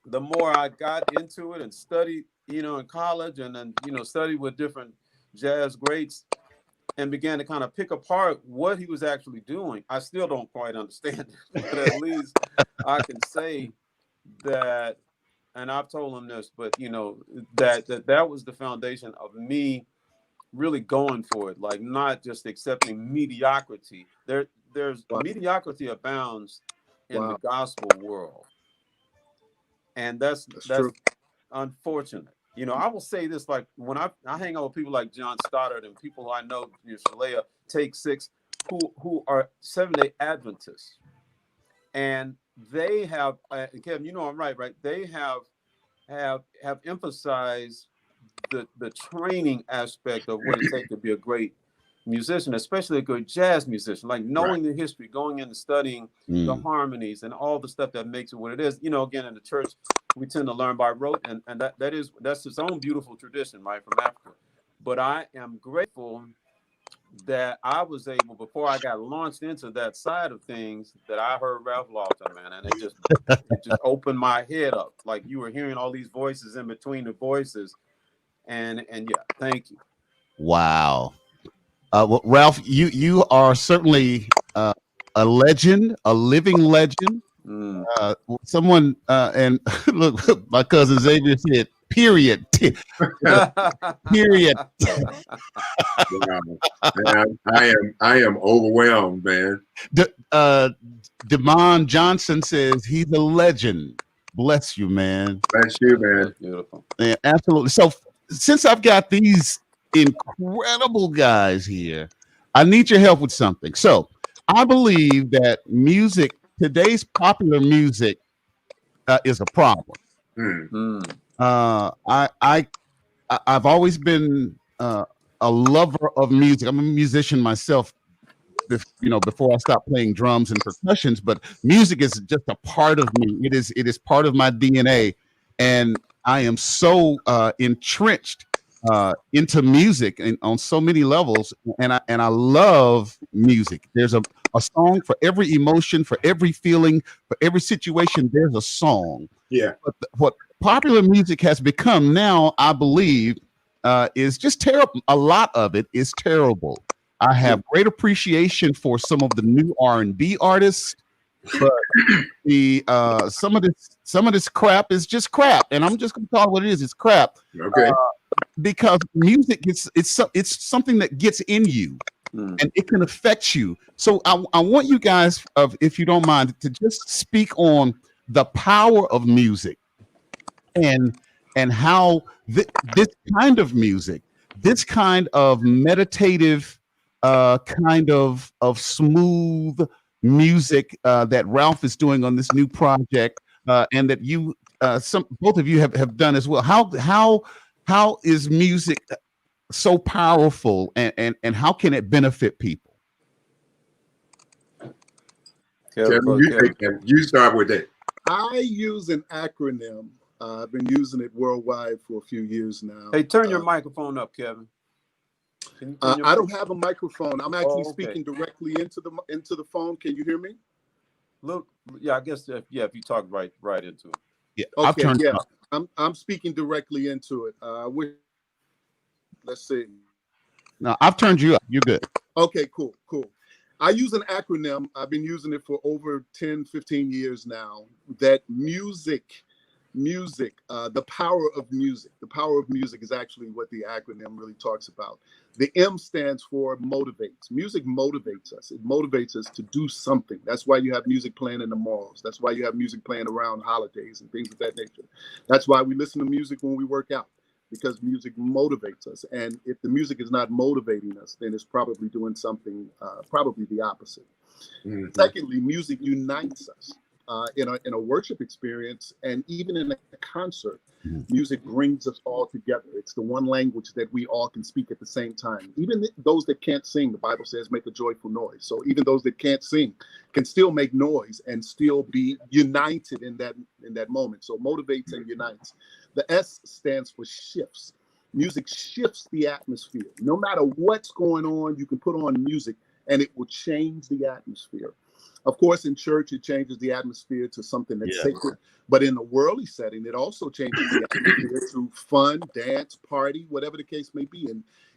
Speaker 4: the more I got into it and studied, in college, and then, studied with different jazz greats and began to kind of pick apart what he was actually doing. I still don't quite understand it, but at least I can say that and I've told him this, but you know, that was the foundation of me really going for it, like not just accepting mediocrity. There's
Speaker 3: Wow.
Speaker 4: mediocrity abounds in the
Speaker 3: Wow.
Speaker 4: gospel world, and that's
Speaker 3: true.
Speaker 4: unfortunate. You know, I will say this, like when I hang out with people like John Stoddard and people who I know, you know, Shalea, Take Six, who are Seventh-day Adventists, and they have, Kevin, you know I'm right? They have emphasized the training aspect of what it takes to be a great musician, especially a good jazz musician, like knowing the history, going into studying the harmonies and all the stuff that makes it what it is. You know, again, in the church, we tend to learn by rote, and that's its own beautiful tradition, right, from Africa. But I am grateful that I was able, before I got launched into that side of things, that I heard Ralph Lofton, man, and it just opened my head up. Like you were hearing all these voices in between the voices, and yeah, thank you.
Speaker 1: Wow. Well, Ralph, you are certainly a legend, a living legend. Someone and look, my cousin Xavier said, "Period." Period.
Speaker 2: I am overwhelmed, man.
Speaker 1: Demond Johnson says he's a legend. Bless you, man.
Speaker 2: Bless you, man.
Speaker 4: That's beautiful.
Speaker 1: Yeah, absolutely. So since I've got these incredible guys here, I need your help with something. So I believe that music, today's popular music, is a problem. I've always been a lover of music. I'm a musician myself. Before I stopped playing drums and percussions, but music is just a part of me. It is part of my DNA, and I am so entrenched into music and on so many levels, and I love music. There's a song for every emotion, for every feeling, for every situation. There's a song.
Speaker 2: Yeah.
Speaker 1: But what popular music has become now, I believe, is just terrible. A lot of it is terrible. I have great appreciation for some of the new R&B artists, but some of this crap is just crap, and I'm just gonna call it what it is. It's crap.
Speaker 2: Okay.
Speaker 1: Because music, it's something that gets in you, and it can affect you. So I want you guys, if you don't mind, to just speak on the power of music, and how this kind of music, this kind of meditative, kind of smooth music that Ralph is doing on this new project, and that you, both of you have done as well. How is music so powerful, and how can it benefit people?
Speaker 2: Kevin, you start with that.
Speaker 3: I use an acronym. I've been using it worldwide for a few years now.
Speaker 4: Hey, turn your microphone up, Kevin.
Speaker 3: I don't have a microphone. I'm actually speaking directly into the phone. Can you hear me?
Speaker 4: Look, yeah, I guess if you talk right into it.
Speaker 1: Yeah.
Speaker 3: Okay. Yeah. I'm speaking directly into it. Let's see.
Speaker 1: No, I've turned you up. You're good.
Speaker 3: Okay. Cool. I use an acronym. I've been using it for over 10, 15 years now. That music, the power of music. The power of music is actually what the acronym really talks about. The M stands for motivates. Music motivates us. It motivates us to do something. That's why you have music playing in the malls. That's why you have music playing around holidays and things of that nature. That's why we listen to music when we work out, because music motivates us. And if the music is not motivating us, then it's probably doing something, probably the opposite. Secondly, music unites us. In a worship experience, and even in a concert, music brings us all together. It's the one language that we all can speak at the same time. Even those that can't sing, the Bible says, make a joyful noise. So even those that can't sing can still make noise and still be united in that moment. So motivates and unites. The S stands for shifts. Music shifts the atmosphere. No matter what's going on, you can put on music and it will change the atmosphere. Of course, in church, it changes the atmosphere to something that's sacred. But in a worldly setting, it also changes the atmosphere to fun, dance, party, whatever the case may be.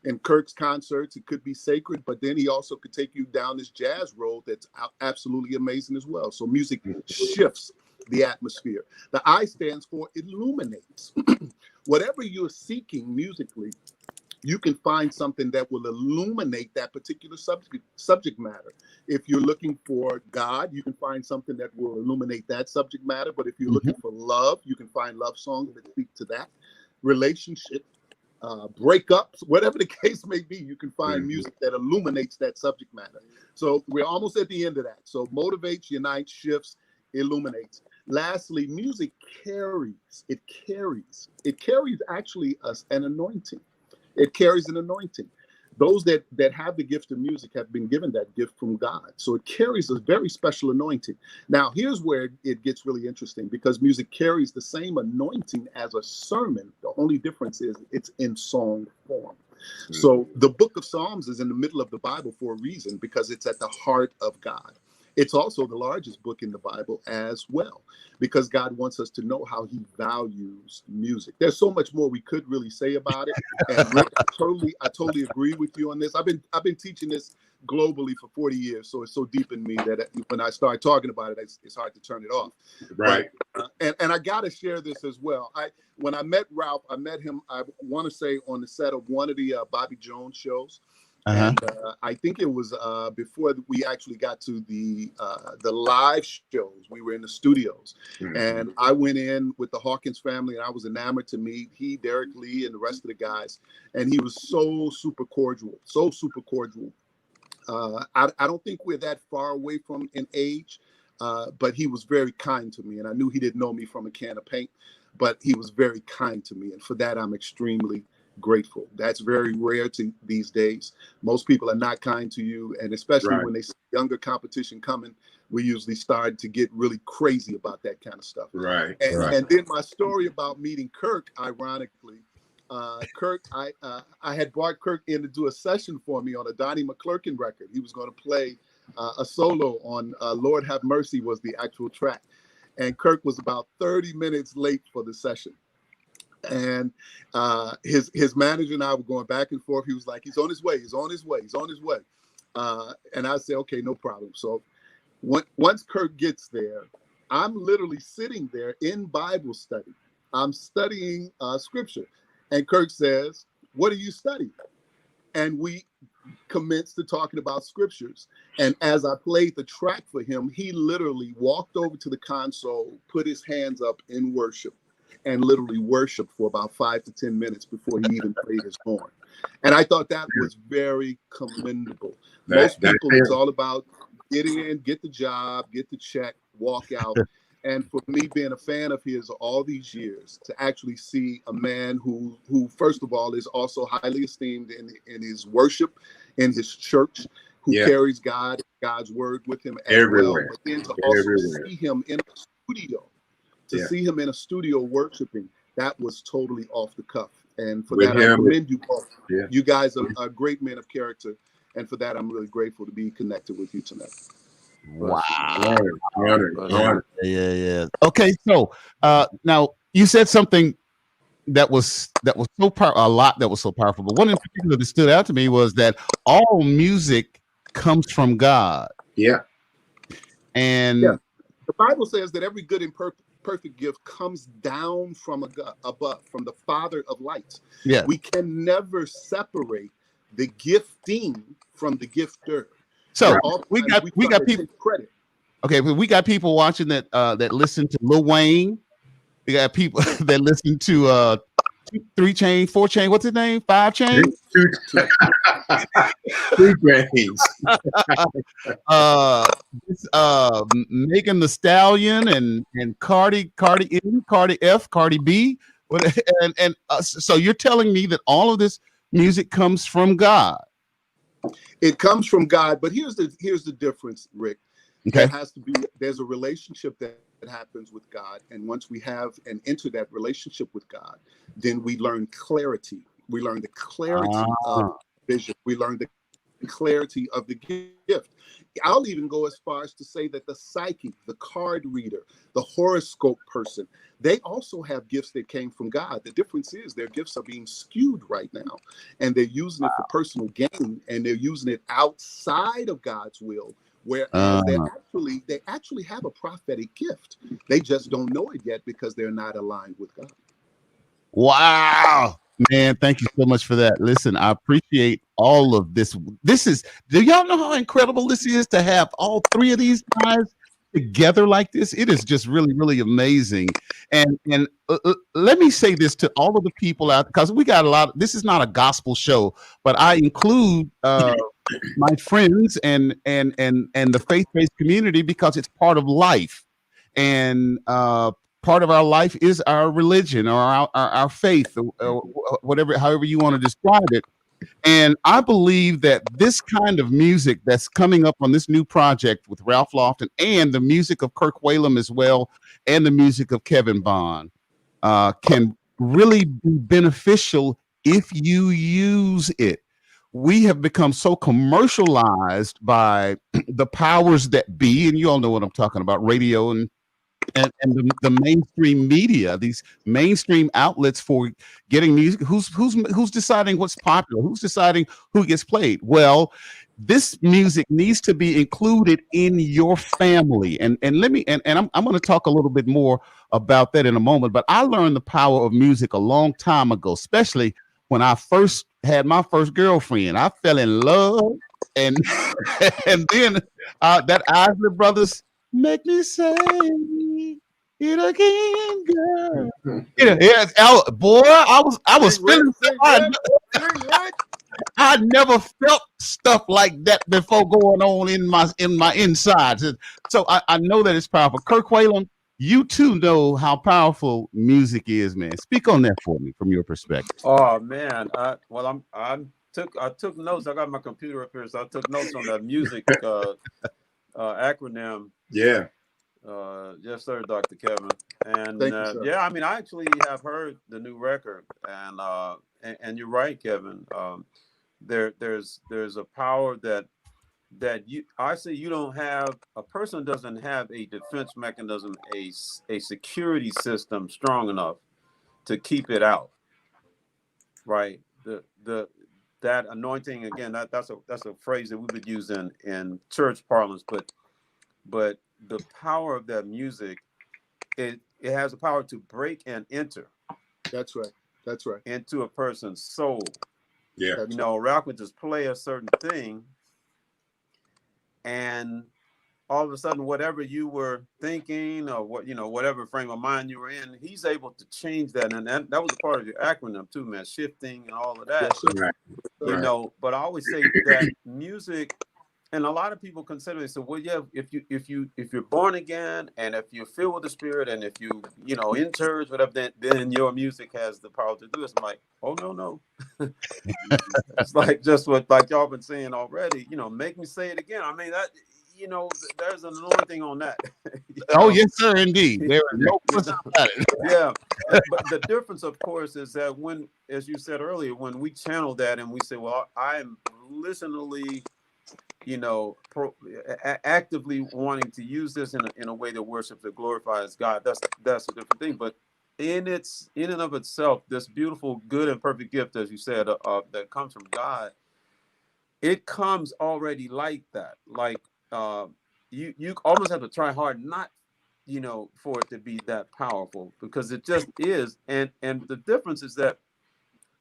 Speaker 3: In Kirk's concerts, it could be sacred, but then he also could take you down this jazz road that's absolutely amazing as well. So music shifts the atmosphere. The I stands for illuminates. Whatever you're seeking musically, you can find something that will illuminate that particular subject matter. If you're looking for God, you can find something that will illuminate that subject matter. But if you're looking for love, you can find love songs that speak to that relationship, breakups, whatever the case may be. You can find music that illuminates that subject matter. So we're almost at the end of that. So motivates, unites, shifts, illuminates. Lastly, music carries. It carries actually an anointing. It carries an anointing. Those that have the gift of music have been given that gift from God. So it carries a very special anointing. Now, here's where it gets really interesting, because music carries the same anointing as a sermon. The only difference is it's in song form. So the book of Psalms is in the middle of the Bible for a reason, because it's at the heart of God. It's also the largest book in the Bible as well, because God wants us to know how he values music. There's so much more we could really say about it. And Rick, I totally agree with you on this. I've been teaching this globally for 40 years, so it's so deep in me that when I start talking about it, it's hard to turn it off.
Speaker 2: Right.
Speaker 3: But, and I got to share this as well. When I met Ralph, I met him, I want to say, on the set of one of the Bobby Jones shows. And I think it was before we actually got to the live shows. We were in the studios, and I went in with the Hawkins family, and I was enamored to meet Derek Lee, and the rest of the guys. And he was so super cordial. I don't think we're that far away from in age, but he was very kind to me, and I knew he didn't know me from a can of paint, but he was very kind to me, and for that I'm extremely grateful. That's very rare these days. Most people are not kind to you, and especially when they see younger competition coming, we usually start to get really crazy about that kind of stuff.
Speaker 2: Right.
Speaker 3: And then my story about meeting Kirk, ironically, Kirk, I had brought Kirk in to do a session for me on a Donnie McClurkin record. He was going to play a solo on Lord Have Mercy was the actual track, and Kirk was about 30 minutes late for the session. And his manager and I were going back and forth. He was like, he's on his way. And I said, okay, no problem. So once Kirk gets there, I'm literally sitting there in Bible study. I'm studying scripture. And Kirk says, what are you studying? And we commenced to talking about scriptures. And as I played the track for him, he literally walked over to the console, put his hands up in worship, and literally worshiped for about 5 to 10 minutes before he even played his horn. And I thought that was very commendable. Most people, it's all about get in, get the job, get the check, walk out. And for me, being a fan of his all these years, to actually see a man who first of all is also highly esteemed in his worship, in his church, who carries God's word with him everywhere. Well, but then to also see him in a studio. See him in a studio worshiping, that was totally off the cuff. And for that, I commend you both. Yeah. You guys are great men of character. And for that, I'm really grateful to be connected with you tonight.
Speaker 1: Wow. Honored. Yeah. Okay, so now you said something that was so powerful, a lot that was so powerful. But one in particular that stood out to me was that all music comes from God.
Speaker 3: Yeah. And the Bible says that every good and perfect gift comes down from above, from the Father of lights. Yeah. We can never separate the gifting from the gifter. So we got people credit.
Speaker 1: Okay, but we got people watching that listen to Lil Wayne. We got people that listen to 3 Chain, 4 Chain. What's his name? 5 Chain.
Speaker 2: 2 Chains.
Speaker 1: Megan Thee Stallion and Cardi F, Cardi B. So you're telling me that all of this music comes from God?
Speaker 3: It comes from God, but here's the difference, Rick.
Speaker 1: Okay.
Speaker 3: There's a relationship that happens with God, and once we have and enter that relationship with God, then we learn clarity. We learn the clarity of vision. We learn the clarity of the gift. I'll even go as far as to say that the psychic, the card reader, the horoscope person, they also have gifts that came from God. The difference is their gifts are being skewed right now, and they're using it for personal gain, and they're using it outside of God's will, Whereas they actually have a prophetic gift. They just don't know it yet because they're not aligned with God.
Speaker 1: Wow, man, thank you so much for that. Listen, I appreciate all of this. Do y'all know how incredible this is to have all three of these guys together like this? It is just really, really amazing. And let me say this to all of the people out, because we got a lot. This is not a gospel show, but I include my friends and the faith-based community because it's part of life. And part of our life is our religion or our faith, or whatever, however you want to describe it. And I believe that this kind of music that's coming up on this new project with Ralph Lofton, and the music of Kirk Whalum as well, and the music of Kevin Bond, can really be beneficial if you use it. We have become so commercialized by the powers that be, and you all know what I'm talking about, radio and the mainstream media, these mainstream outlets for getting music. Who's deciding what's popular? Who's deciding who gets played? Well, this music needs to be included in your family. And let me and I'm going to talk a little bit more about that in a moment. But I learned the power of music a long time ago, especially when I first had my first girlfriend. I fell in love, and and then that Isley Brothers, make me say it again, girl. Boy, I was feeling. I never felt stuff like that before going on in my insides. And so I know that it's powerful. Kirk Whalum, you too know how powerful music is, man. Speak on that for me from your perspective.
Speaker 4: Oh man, I took notes. I got my computer up here, so I took notes on that music acronym.
Speaker 2: Yeah.
Speaker 4: Yes, sir, Dr. Kevin. And yeah, I mean, I actually have heard the new record, and you're right, Kevin. There's a power that I say you don't have. A person doesn't have a defense mechanism, a security system strong enough to keep it out. Right. That anointing, again, that's a phrase that we would use in church parlance, but the power of that music, it has the power to break and enter.
Speaker 3: That's right.
Speaker 4: Into a person's soul.
Speaker 2: Yeah.
Speaker 3: That's
Speaker 4: Ralph would just play a certain thing, and all of a sudden, whatever you were thinking or whatever frame of mind you were in, he's able to change that. And that was a part of your acronym too, man, shifting and all of that.
Speaker 2: Right.
Speaker 4: But I always say that music, and a lot of people consider it. So, well, yeah, if you're born again, and if you're filled with the Spirit, and if you in church, whatever, then your music has the power to do this. I'm like, oh no. It's like just what y'all been saying already. Make me say it again. I mean that. There's an anointing on that.
Speaker 1: Oh, yes, sir, indeed. There is no question about it.
Speaker 4: Yeah. But the difference, of course, is that when, as you said earlier, when we channel that and we say, well, I'm listenally, actively wanting to use this in a way that worships and glorifies God, that's a different thing. But in and of itself, this beautiful, good, and perfect gift, as you said, that comes from God, it comes already like that. Like, you almost have to try hard not for it to be that powerful, because it just is. And the difference is that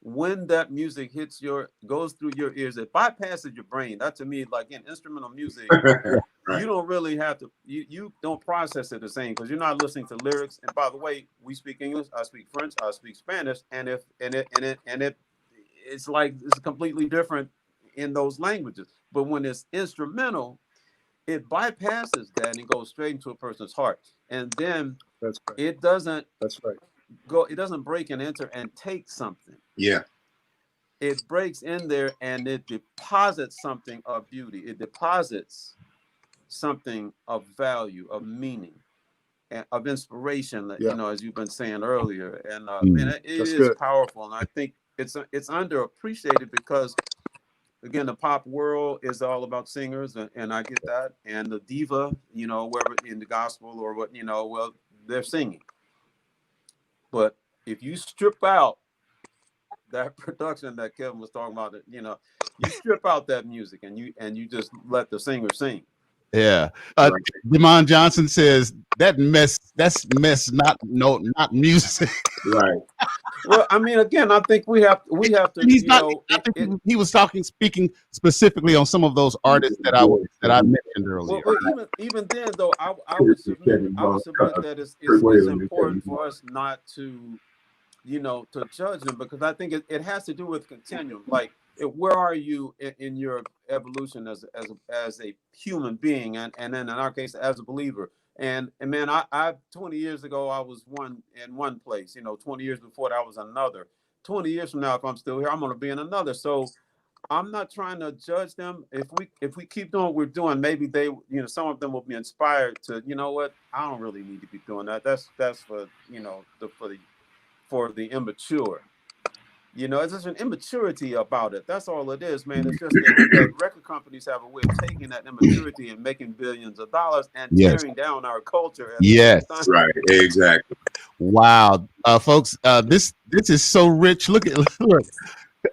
Speaker 4: when that music goes through your ears, it bypasses your brain. That to me, like in instrumental music,
Speaker 2: Right.
Speaker 4: you don't really have to, you don't process it the same, because you're not listening to lyrics. And by the way, we speak English, I speak French, I speak Spanish, and it's like it's completely different in those languages. But when it's instrumental, it bypasses that and goes straight into a person's heart. And then
Speaker 3: That's right.
Speaker 4: it doesn't
Speaker 3: That's right.
Speaker 4: it doesn't break and enter and take something.
Speaker 2: Yeah.
Speaker 4: It breaks in there and it deposits something of beauty. It deposits something of value, of meaning, and of inspiration, as you've been saying earlier. And it is
Speaker 3: good.
Speaker 4: powerful. And I think it's underappreciated because, again, the pop world is all about singers, and I get that. And the diva, wherever in the gospel or what, well, they're singing. But if you strip out that production that Kevin was talking about, you strip out that music and you just let the singer sing.
Speaker 1: Yeah.
Speaker 2: Right.
Speaker 1: Demond Johnson says that's mess, not music.
Speaker 2: Right.
Speaker 4: Well, I mean, again, I think we have to,
Speaker 1: And he's
Speaker 4: you
Speaker 1: not.
Speaker 4: know,
Speaker 1: I think he was speaking specifically on some of those artists that I mentioned earlier.
Speaker 4: well, even then though, I would submit that it's important for us not to, you know, to judge them, because I think it has to do with continuum. Like, where are you in your evolution as a human being, and then in our case as a believer. And man, I 20 years ago I was in one place. You know, 20 years before that I was another. 20 years from now, if I'm still here, I'm going to be in another. So I'm not trying to judge them. If we keep doing what we're doing, maybe they, you know, some of them will be inspired to, you know what, I don't really need to be doing that. That's for, you know, for the immature. You know, it's just an immaturity about it. That's all it is, man. It's just that record companies have a way of taking that immaturity and making billions of dollars and tearing down our culture.
Speaker 1: Yes.
Speaker 2: Right. Exactly.
Speaker 1: Wow. Folks, this is so rich. Look.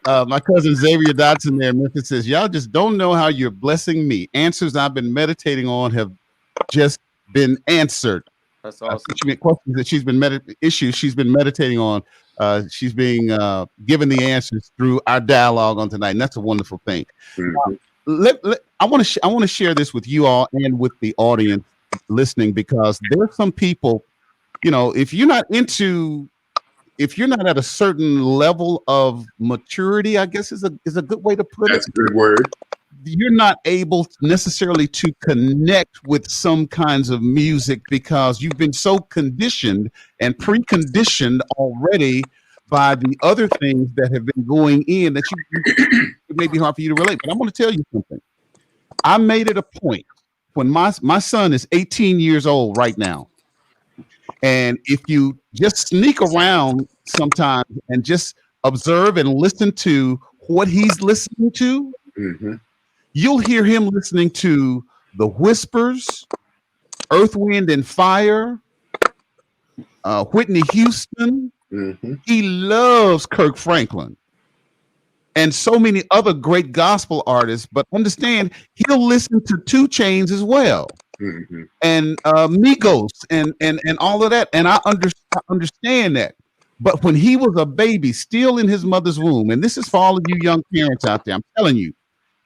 Speaker 1: My cousin Xavier Dodson there in Memphis says, y'all just don't know how you're blessing me. Answers I've been meditating on have just been answered.
Speaker 4: That's awesome.
Speaker 1: Questions that she's been meditating on. She's being given the answers through our dialogue on tonight, and that's a wonderful thing.
Speaker 2: Mm-hmm.
Speaker 1: I want to share this with you all and with the audience listening, because there are some people, you know, if you're not at a certain level of maturity, I guess is a good way to put it.
Speaker 2: That's a good word.
Speaker 1: You're not able necessarily to connect with some kinds of music because you've been so conditioned and preconditioned already by the other things that have been going in that it may be hard for you to relate. But I'm going to tell you something. I made it a point when my son is 18 years old right now. And if you just sneak around sometimes and just observe and listen to what he's listening to, you'll hear him listening to The Whispers, Earth, Wind, and Fire, Whitney Houston. He loves Kirk Franklin and so many other great gospel artists. But understand, he'll listen to 2 Chainz as well. And Migos and all of that, and I understand that. But when he was a baby, still in his mother's womb, and this is for all of you young parents out there, I'm telling you,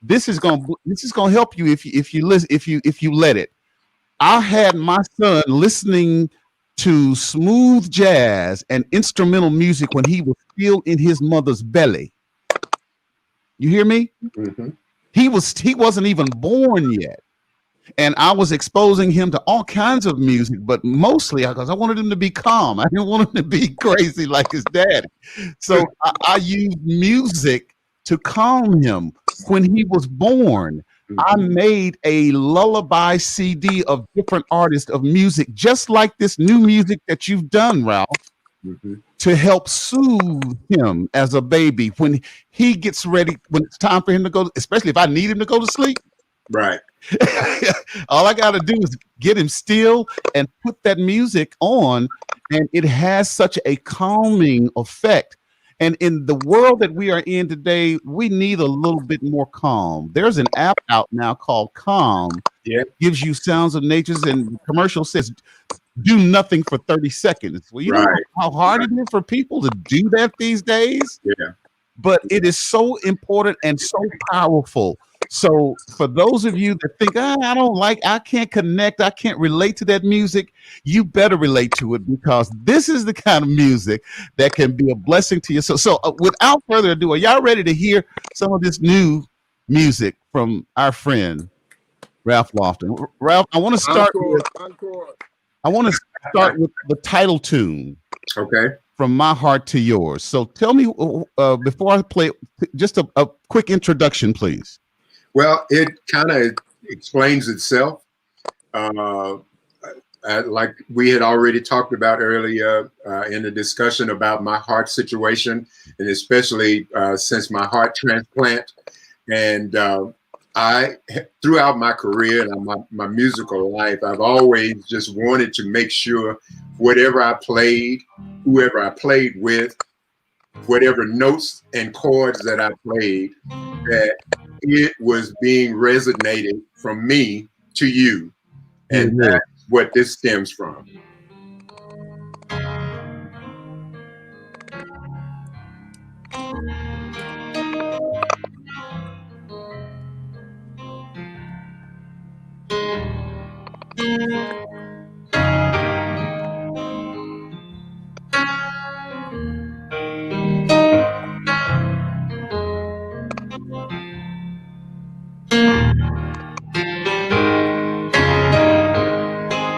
Speaker 1: this is gonna help you if you let it. I had my son listening to smooth jazz and instrumental music when he was still in his mother's belly. You hear me? He wasn't even born yet. And I was exposing him to all kinds of music, but mostly because I wanted him to be calm. I didn't want him to be crazy like his daddy. So I used music to calm him. When he was born, I made a lullaby CD of different artists of music, just like this new music that you've done, Ralph, to help soothe him as a baby when he gets ready, when it's time for him to go, especially if I need him to go to sleep.
Speaker 2: Right.
Speaker 1: All I got to do is get him still and put that music on, and it has such a calming effect. And in the world that we are in today, we need a little bit more calm. There's an app out now called Calm.
Speaker 2: Yeah.
Speaker 1: Gives you sounds of natures, and the commercial says do nothing for 30 seconds. Well, you know how hard it is for people to do that these days?
Speaker 2: Yeah.
Speaker 1: But it is so important and so powerful. So for those of you that think, I can't connect, I can't relate to that music, you better relate to it, because this is the kind of music that can be a blessing to you. So without further ado, are y'all ready to hear some of this new music from our friend, Ralph Lofton? Ralph, I want to start with the title tune.
Speaker 2: Okay.
Speaker 1: From My Heart to Yours. So tell me, before I play, just a quick introduction, please.
Speaker 2: Well, it kind of explains itself. Like we had already talked about earlier in the discussion about my heart situation, and especially since my heart transplant. And I, throughout my career and my musical life, I've always just wanted to make sure whatever I played, whoever I played with, whatever notes and chords that I played, that it was being resonated from me to you. And that's what this stems from.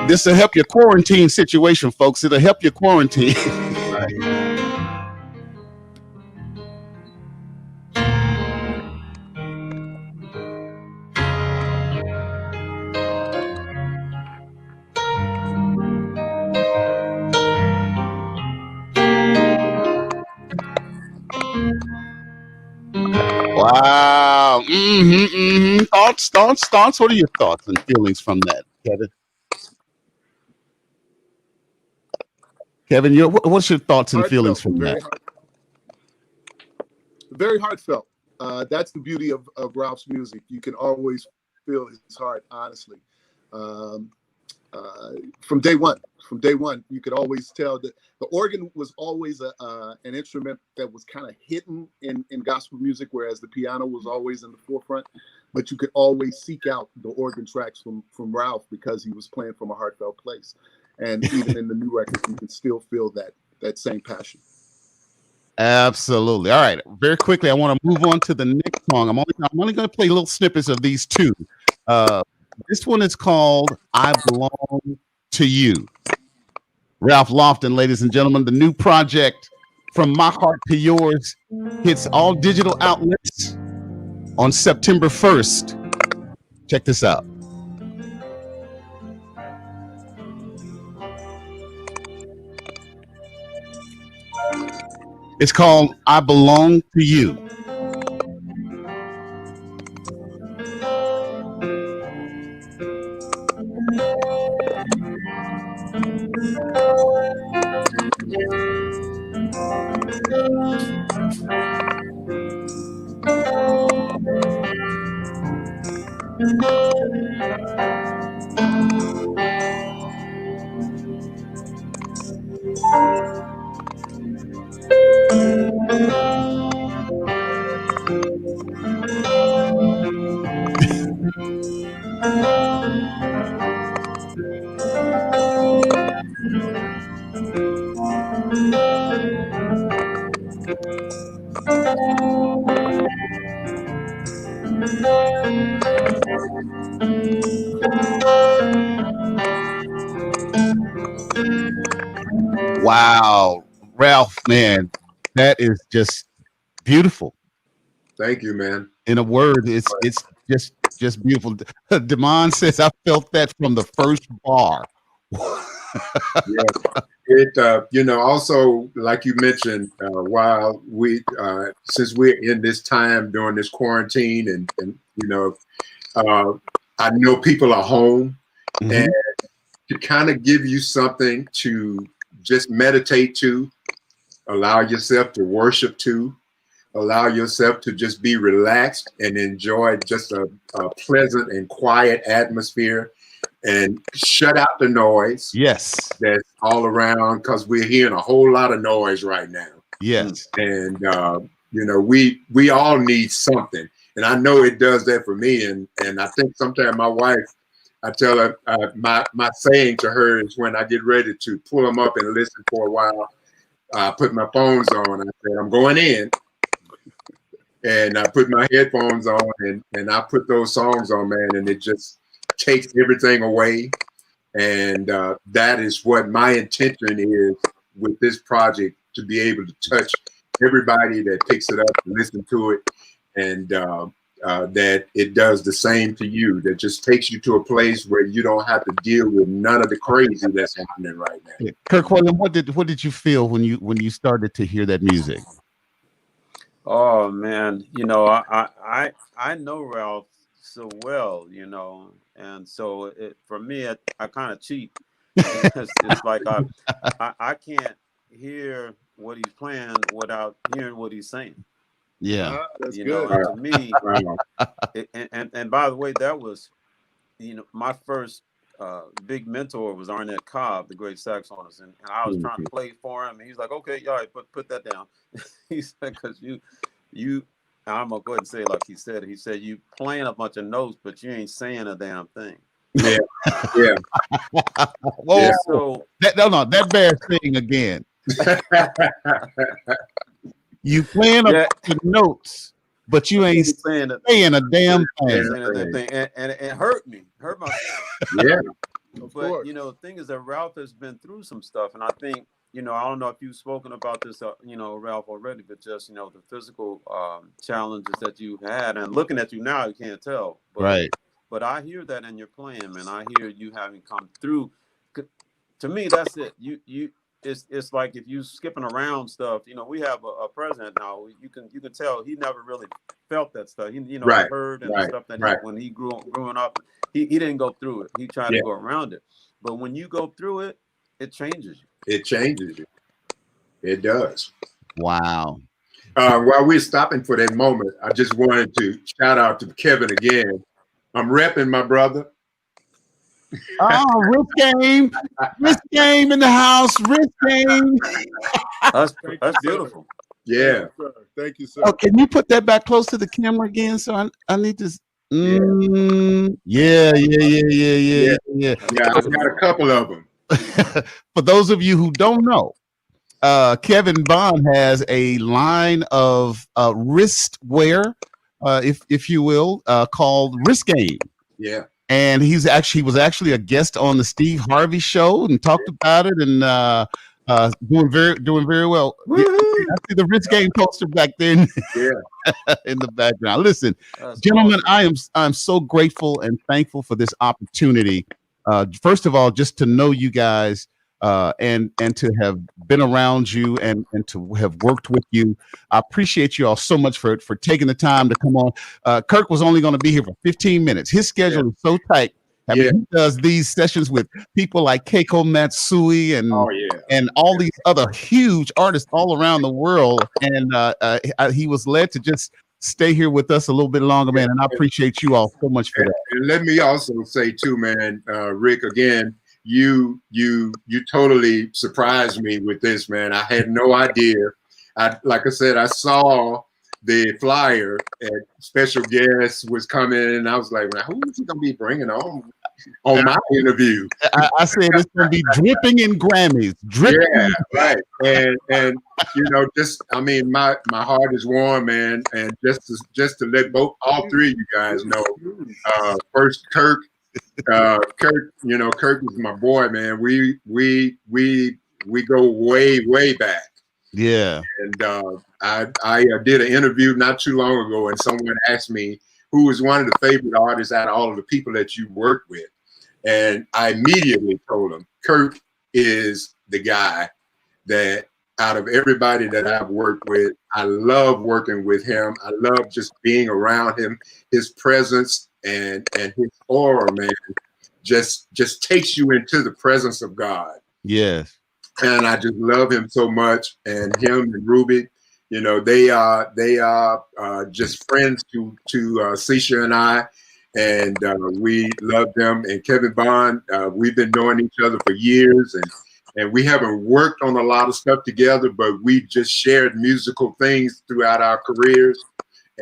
Speaker 1: This will help your quarantine situation, folks. It'll help your quarantine. Wow. Thoughts. What are your thoughts and feelings from that, Kevin? Kevin, what's your thoughts and feelings from that?
Speaker 3: Very heartfelt. That's the beauty of Ralph's music. You can always feel his heart, honestly. From day one, you could always tell that the organ was always an instrument that was kind of hidden in gospel music, whereas the piano was always in the forefront. But you could always seek out the organ tracks from Ralph because he was playing from a heartfelt place. And even in the new records, you can still feel that same passion.
Speaker 1: Absolutely. All right. Very quickly, I want to move on to the next song. I'm only going to play little snippets of these two. This one is called "I Belong to You." Ralph Lofton, ladies and gentlemen, the new project From My Heart to Yours hits all digital outlets on September 1st. Check this out. It's called "I Belong to You." Wow, Ralph, man, that is just beautiful.
Speaker 2: Thank you, man.
Speaker 1: In a word, it's just beautiful. Demond says, "I felt that from the first bar."
Speaker 2: Yeah. It also, like you mentioned, while we since we're in this time during this quarantine, and I know people are home, and to kind of give you something to just meditate to, allow yourself to worship to, allow yourself to just be relaxed and enjoy just a pleasant and quiet atmosphere, and shut out the noise.
Speaker 1: Yes,
Speaker 2: that's all around, because we're hearing a whole lot of noise right now.
Speaker 1: Yes,
Speaker 2: and we all need something, and I know it does that for me. And I think sometimes my wife, I tell her my saying to her is, when I get ready to pull them up and listen for a while, I put my phones on. I said, I'm going in. And I put my headphones on, and I put those songs on, man, and it just takes everything away. And that is what my intention is with this project, to be able to touch everybody that picks it up and listen to it, and that it does the same to you, that just takes you to a place where you don't have to deal with none of the crazy that's happening right now.
Speaker 1: Kirk William, what did you feel when you started to hear that music?
Speaker 4: Oh man, I know Ralph so well, and so for me, I kind of cheat. It's like I can't hear what he's playing without hearing what he's saying.
Speaker 1: Yeah,
Speaker 3: that's good.
Speaker 4: And to me, and by the way, that was my first big mentor was Arnett Cobb, the great saxophonist, and I was trying to play for him, and he's like, "Okay, all right, put that down." He said, "Because you, I'm gonna go ahead and say it like he said. He said you playing a bunch of notes, but you ain't saying a damn thing."
Speaker 2: Yeah, yeah.
Speaker 1: Whoa,
Speaker 2: Yeah.
Speaker 4: So
Speaker 1: that bears saying again. You playing a bunch of notes, but you ain't saying a damn thing.
Speaker 4: And it hurt my feelings.
Speaker 2: Yeah.
Speaker 4: But the thing is that Ralph has been through some stuff, and I think I don't know if you've spoken about this, Ralph, already, but just the physical challenges that you've had, and looking at you now, you can't tell, but,
Speaker 1: right?
Speaker 4: But I hear that in your playing, man. I hear you having come through. To me, that's it. It's like if you skipping around stuff. We have a president now. You can tell he never really felt that stuff. He
Speaker 2: Right.
Speaker 4: heard and
Speaker 2: Right.
Speaker 4: stuff that
Speaker 2: Right.
Speaker 4: when he growing up, he didn't go through it. He tried to go around it. But when you go through it, it changes you.
Speaker 2: It changes you. It does.
Speaker 1: Wow.
Speaker 2: While we're stopping for that moment, I just wanted to shout out to Kevin again. I'm repping my brother.
Speaker 1: Oh, wrist game in the house, wrist game.
Speaker 4: That's beautiful.
Speaker 2: Yeah.
Speaker 3: Thank you, sir.
Speaker 1: Oh, can you put that back close to the camera again? So I need to. Yeah.
Speaker 2: I've got a couple of them.
Speaker 1: For those of you who don't know, Kevin Bond has a line of wrist wear, if you will, called Wrist Game.
Speaker 2: Yeah.
Speaker 1: And he was actually a guest on the Steve Harvey show and talked about it and doing very well. Yeah, I see the Wrist Game poster back there in the background. Listen, gentlemen, awesome. I'm so grateful and thankful for this opportunity. First of all, just to know you guys and to have been around you and to have worked with you. I appreciate you all so much for taking the time to come on. Kirk was only going to be here for 15 minutes. His schedule is so tight. I mean, he does these sessions with people like Keiko Matsui and all these other huge artists all around the world. And he was led to just stay here with us a little bit longer, man. And I appreciate you all so much for that.
Speaker 2: And let me also say too, man, Rick, again, you totally surprised me with this, man. I had no idea. Like I said, I saw the flyer and special guest was coming, and I was like, man, who is he gonna be bringing on my interview?
Speaker 1: I said it's gonna be dripping in Grammys. Dripping.
Speaker 2: Yeah, right. And just I mean, my heart is warm, man. And just to let all three of you guys know, first Kirk. Kirk is my boy, man. We go way back.
Speaker 1: Yeah.
Speaker 2: And I did an interview not too long ago, and someone asked me who was one of the favorite artists out of all of the people that you worked with, and I immediately told him Kirk is the guy that out of everybody that I've worked with, I love working with him. I love just being around him. His presence and his aura, man, just takes you into the presence of God.
Speaker 1: Yes.
Speaker 2: And I just love him so much. And him and Ruby, they are just friends to Sisha and I, and we love them. And Kevin Bond, we've been knowing each other for years, and we haven't worked on a lot of stuff together, but we just shared musical things throughout our careers.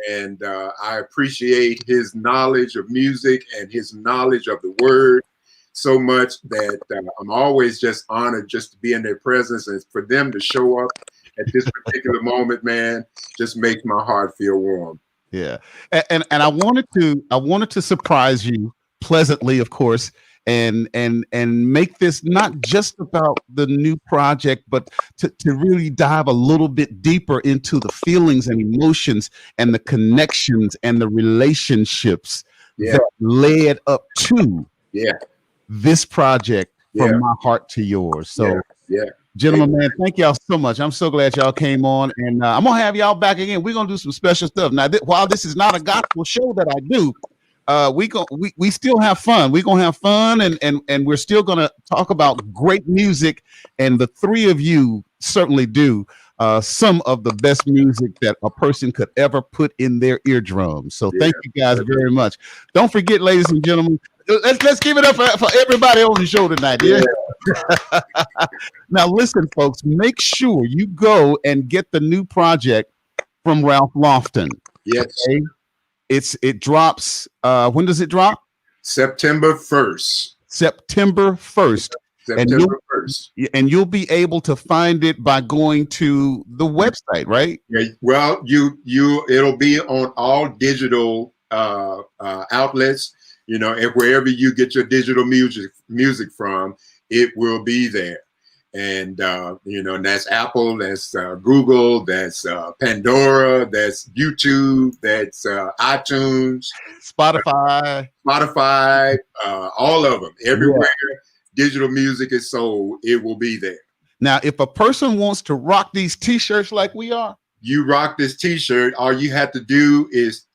Speaker 2: And I appreciate his knowledge of music and his knowledge of the word so much that I'm always just honored just to be in their presence, and for them to show up at this particular moment, man, just makes my heart feel warm.
Speaker 1: Yeah, and I wanted to surprise you pleasantly, of course, and make this not just about the new project, but to really dive a little bit deeper into the feelings and emotions and the connections and the relationships that led up to this project from my heart to yours. So gentlemen, man, thank y'all so much. I'm so glad y'all came on, and I'm gonna have y'all back again. We're gonna do some special stuff. Now, while this is not a gospel show that I do, we still have fun. We're gonna have fun, and we're still gonna talk about great music. And the three of you certainly do some of the best music that a person could ever put in their eardrums. So thank you guys very much. Don't forget, ladies and gentlemen, Let's give it up for everybody on the show tonight. Yeah. Now, listen, folks. Make sure you go and get the new project from Ralph Lofton.
Speaker 2: Yes.
Speaker 1: Okay? It drops. When does it drop?
Speaker 2: September 1st.
Speaker 1: September 1st.
Speaker 2: September 1st.
Speaker 1: And you'll be able to find it by going to the website, right?
Speaker 2: Yeah. Well, it'll be on all digital outlets. You know, and wherever you get your digital music from, it will be there. And you know, and that's Apple, that's Google, that's Pandora, that's YouTube, that's iTunes,
Speaker 1: Spotify,
Speaker 2: all of them. Everywhere digital music is sold, it will be there.
Speaker 1: Now, if a person wants to rock these T-shirts like we are,
Speaker 2: you rock this T-shirt. All you have to do is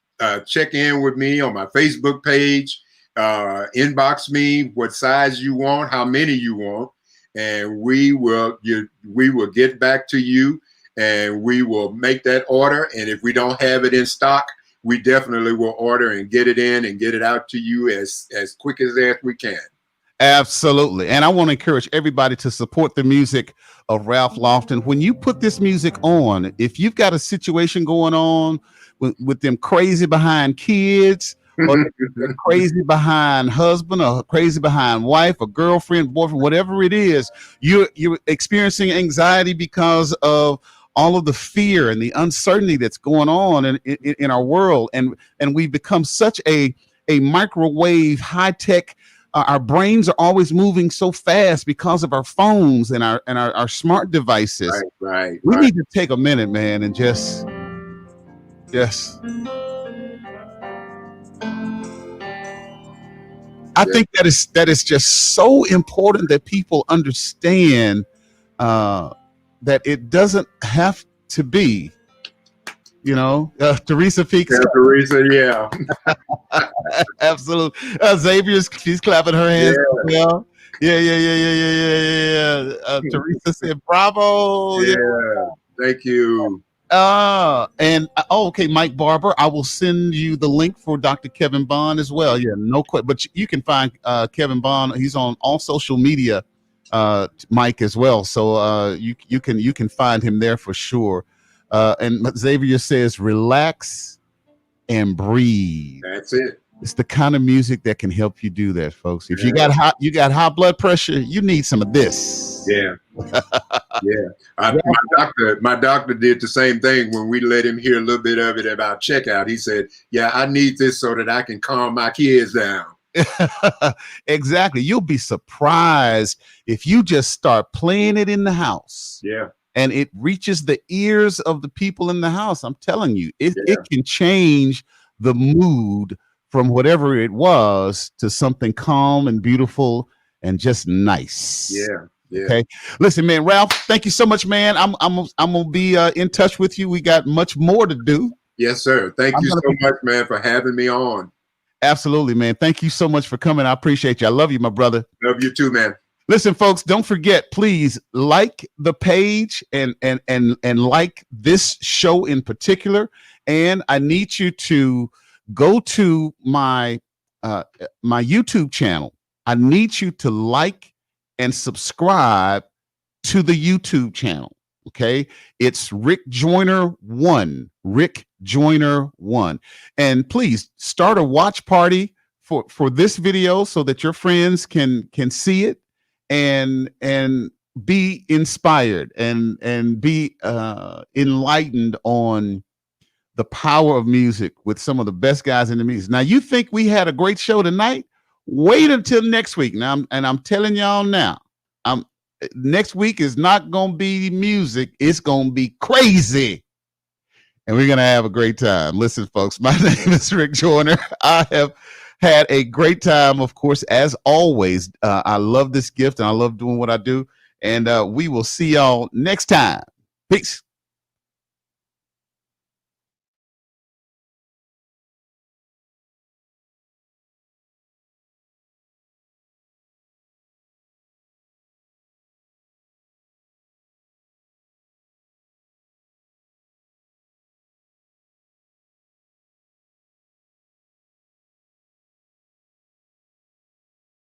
Speaker 2: check in with me on my Facebook page, inbox me what size you want, how many you want, and we will get back to you, and we will make that order. And if we don't have it in stock, we definitely will order and get it in and get it out to you as quick as we can.
Speaker 1: Absolutely. And I want to encourage everybody to support the music of Ralph Lofton. When you put this music on, if you've got a situation going on with them crazy behind kids, or crazy behind husband, or crazy behind wife, or girlfriend, boyfriend, whatever it is, you're experiencing anxiety because of all of the fear and the uncertainty that's going on in our world. And we've become such a microwave, high-tech. Our brains are always moving so fast because of our phones and our smart devices.
Speaker 2: Right.
Speaker 1: We need to take a minute, man, and just. I think that is just so important that people understand that it doesn't have to be. You know, Teresa Peaks.
Speaker 2: Yeah, Teresa, yeah.
Speaker 1: Absolutely. She's clapping her hands. Yeah. Teresa said, bravo.
Speaker 2: Yeah. Thank you.
Speaker 1: Okay, Mike Barber, I will send you the link for Dr. Kevin Bond as well. Yeah, no question. But you can find Kevin Bond. He's on all social media, Mike, as well. So you can find him there for sure. And Xavier says, relax and breathe.
Speaker 2: That's it.
Speaker 1: It's the kind of music that can help you do that, folks. If you got high blood pressure, you need some of this.
Speaker 2: Yeah. Yeah. My doctor did the same thing when we let him hear a little bit of it about checkout. He said, yeah, I need this so that I can calm my kids down.
Speaker 1: Exactly. You'll be surprised if you just start playing it in the house.
Speaker 2: Yeah.
Speaker 1: And it reaches the ears of the people in the house. I'm telling you, it can change the mood from whatever it was to something calm and beautiful and just nice.
Speaker 2: Yeah.
Speaker 1: Okay. Listen, man, Ralph, thank you so much, man. I'm gonna be in touch with you. We got much more to do.
Speaker 2: Yes, sir. Thank you so much, man, for having me on.
Speaker 1: Absolutely, man. Thank you so much for coming. I appreciate you. I love you, my brother.
Speaker 2: Love you too, man.
Speaker 1: Listen, folks, don't forget, please like the page and like this show in particular. And I need you to go to my my YouTube channel. I need you to like and subscribe to the YouTube channel. Okay, it's Rick Joyner 1. Rick Joyner 1. And please start a watch party for this video so that your friends can see it and be inspired and be enlightened on the power of music with some of the best guys in the music. Now, you think we had a great show tonight? Wait until next week. Now, I'm telling y'all now, next week is not going to be music. It's going to be crazy. And we're going to have a great time. Listen, folks, my name is Rick Joyner. I have had a great time, of course, as always. I love this gift and I love doing what I do. And we will see y'all next time. Peace.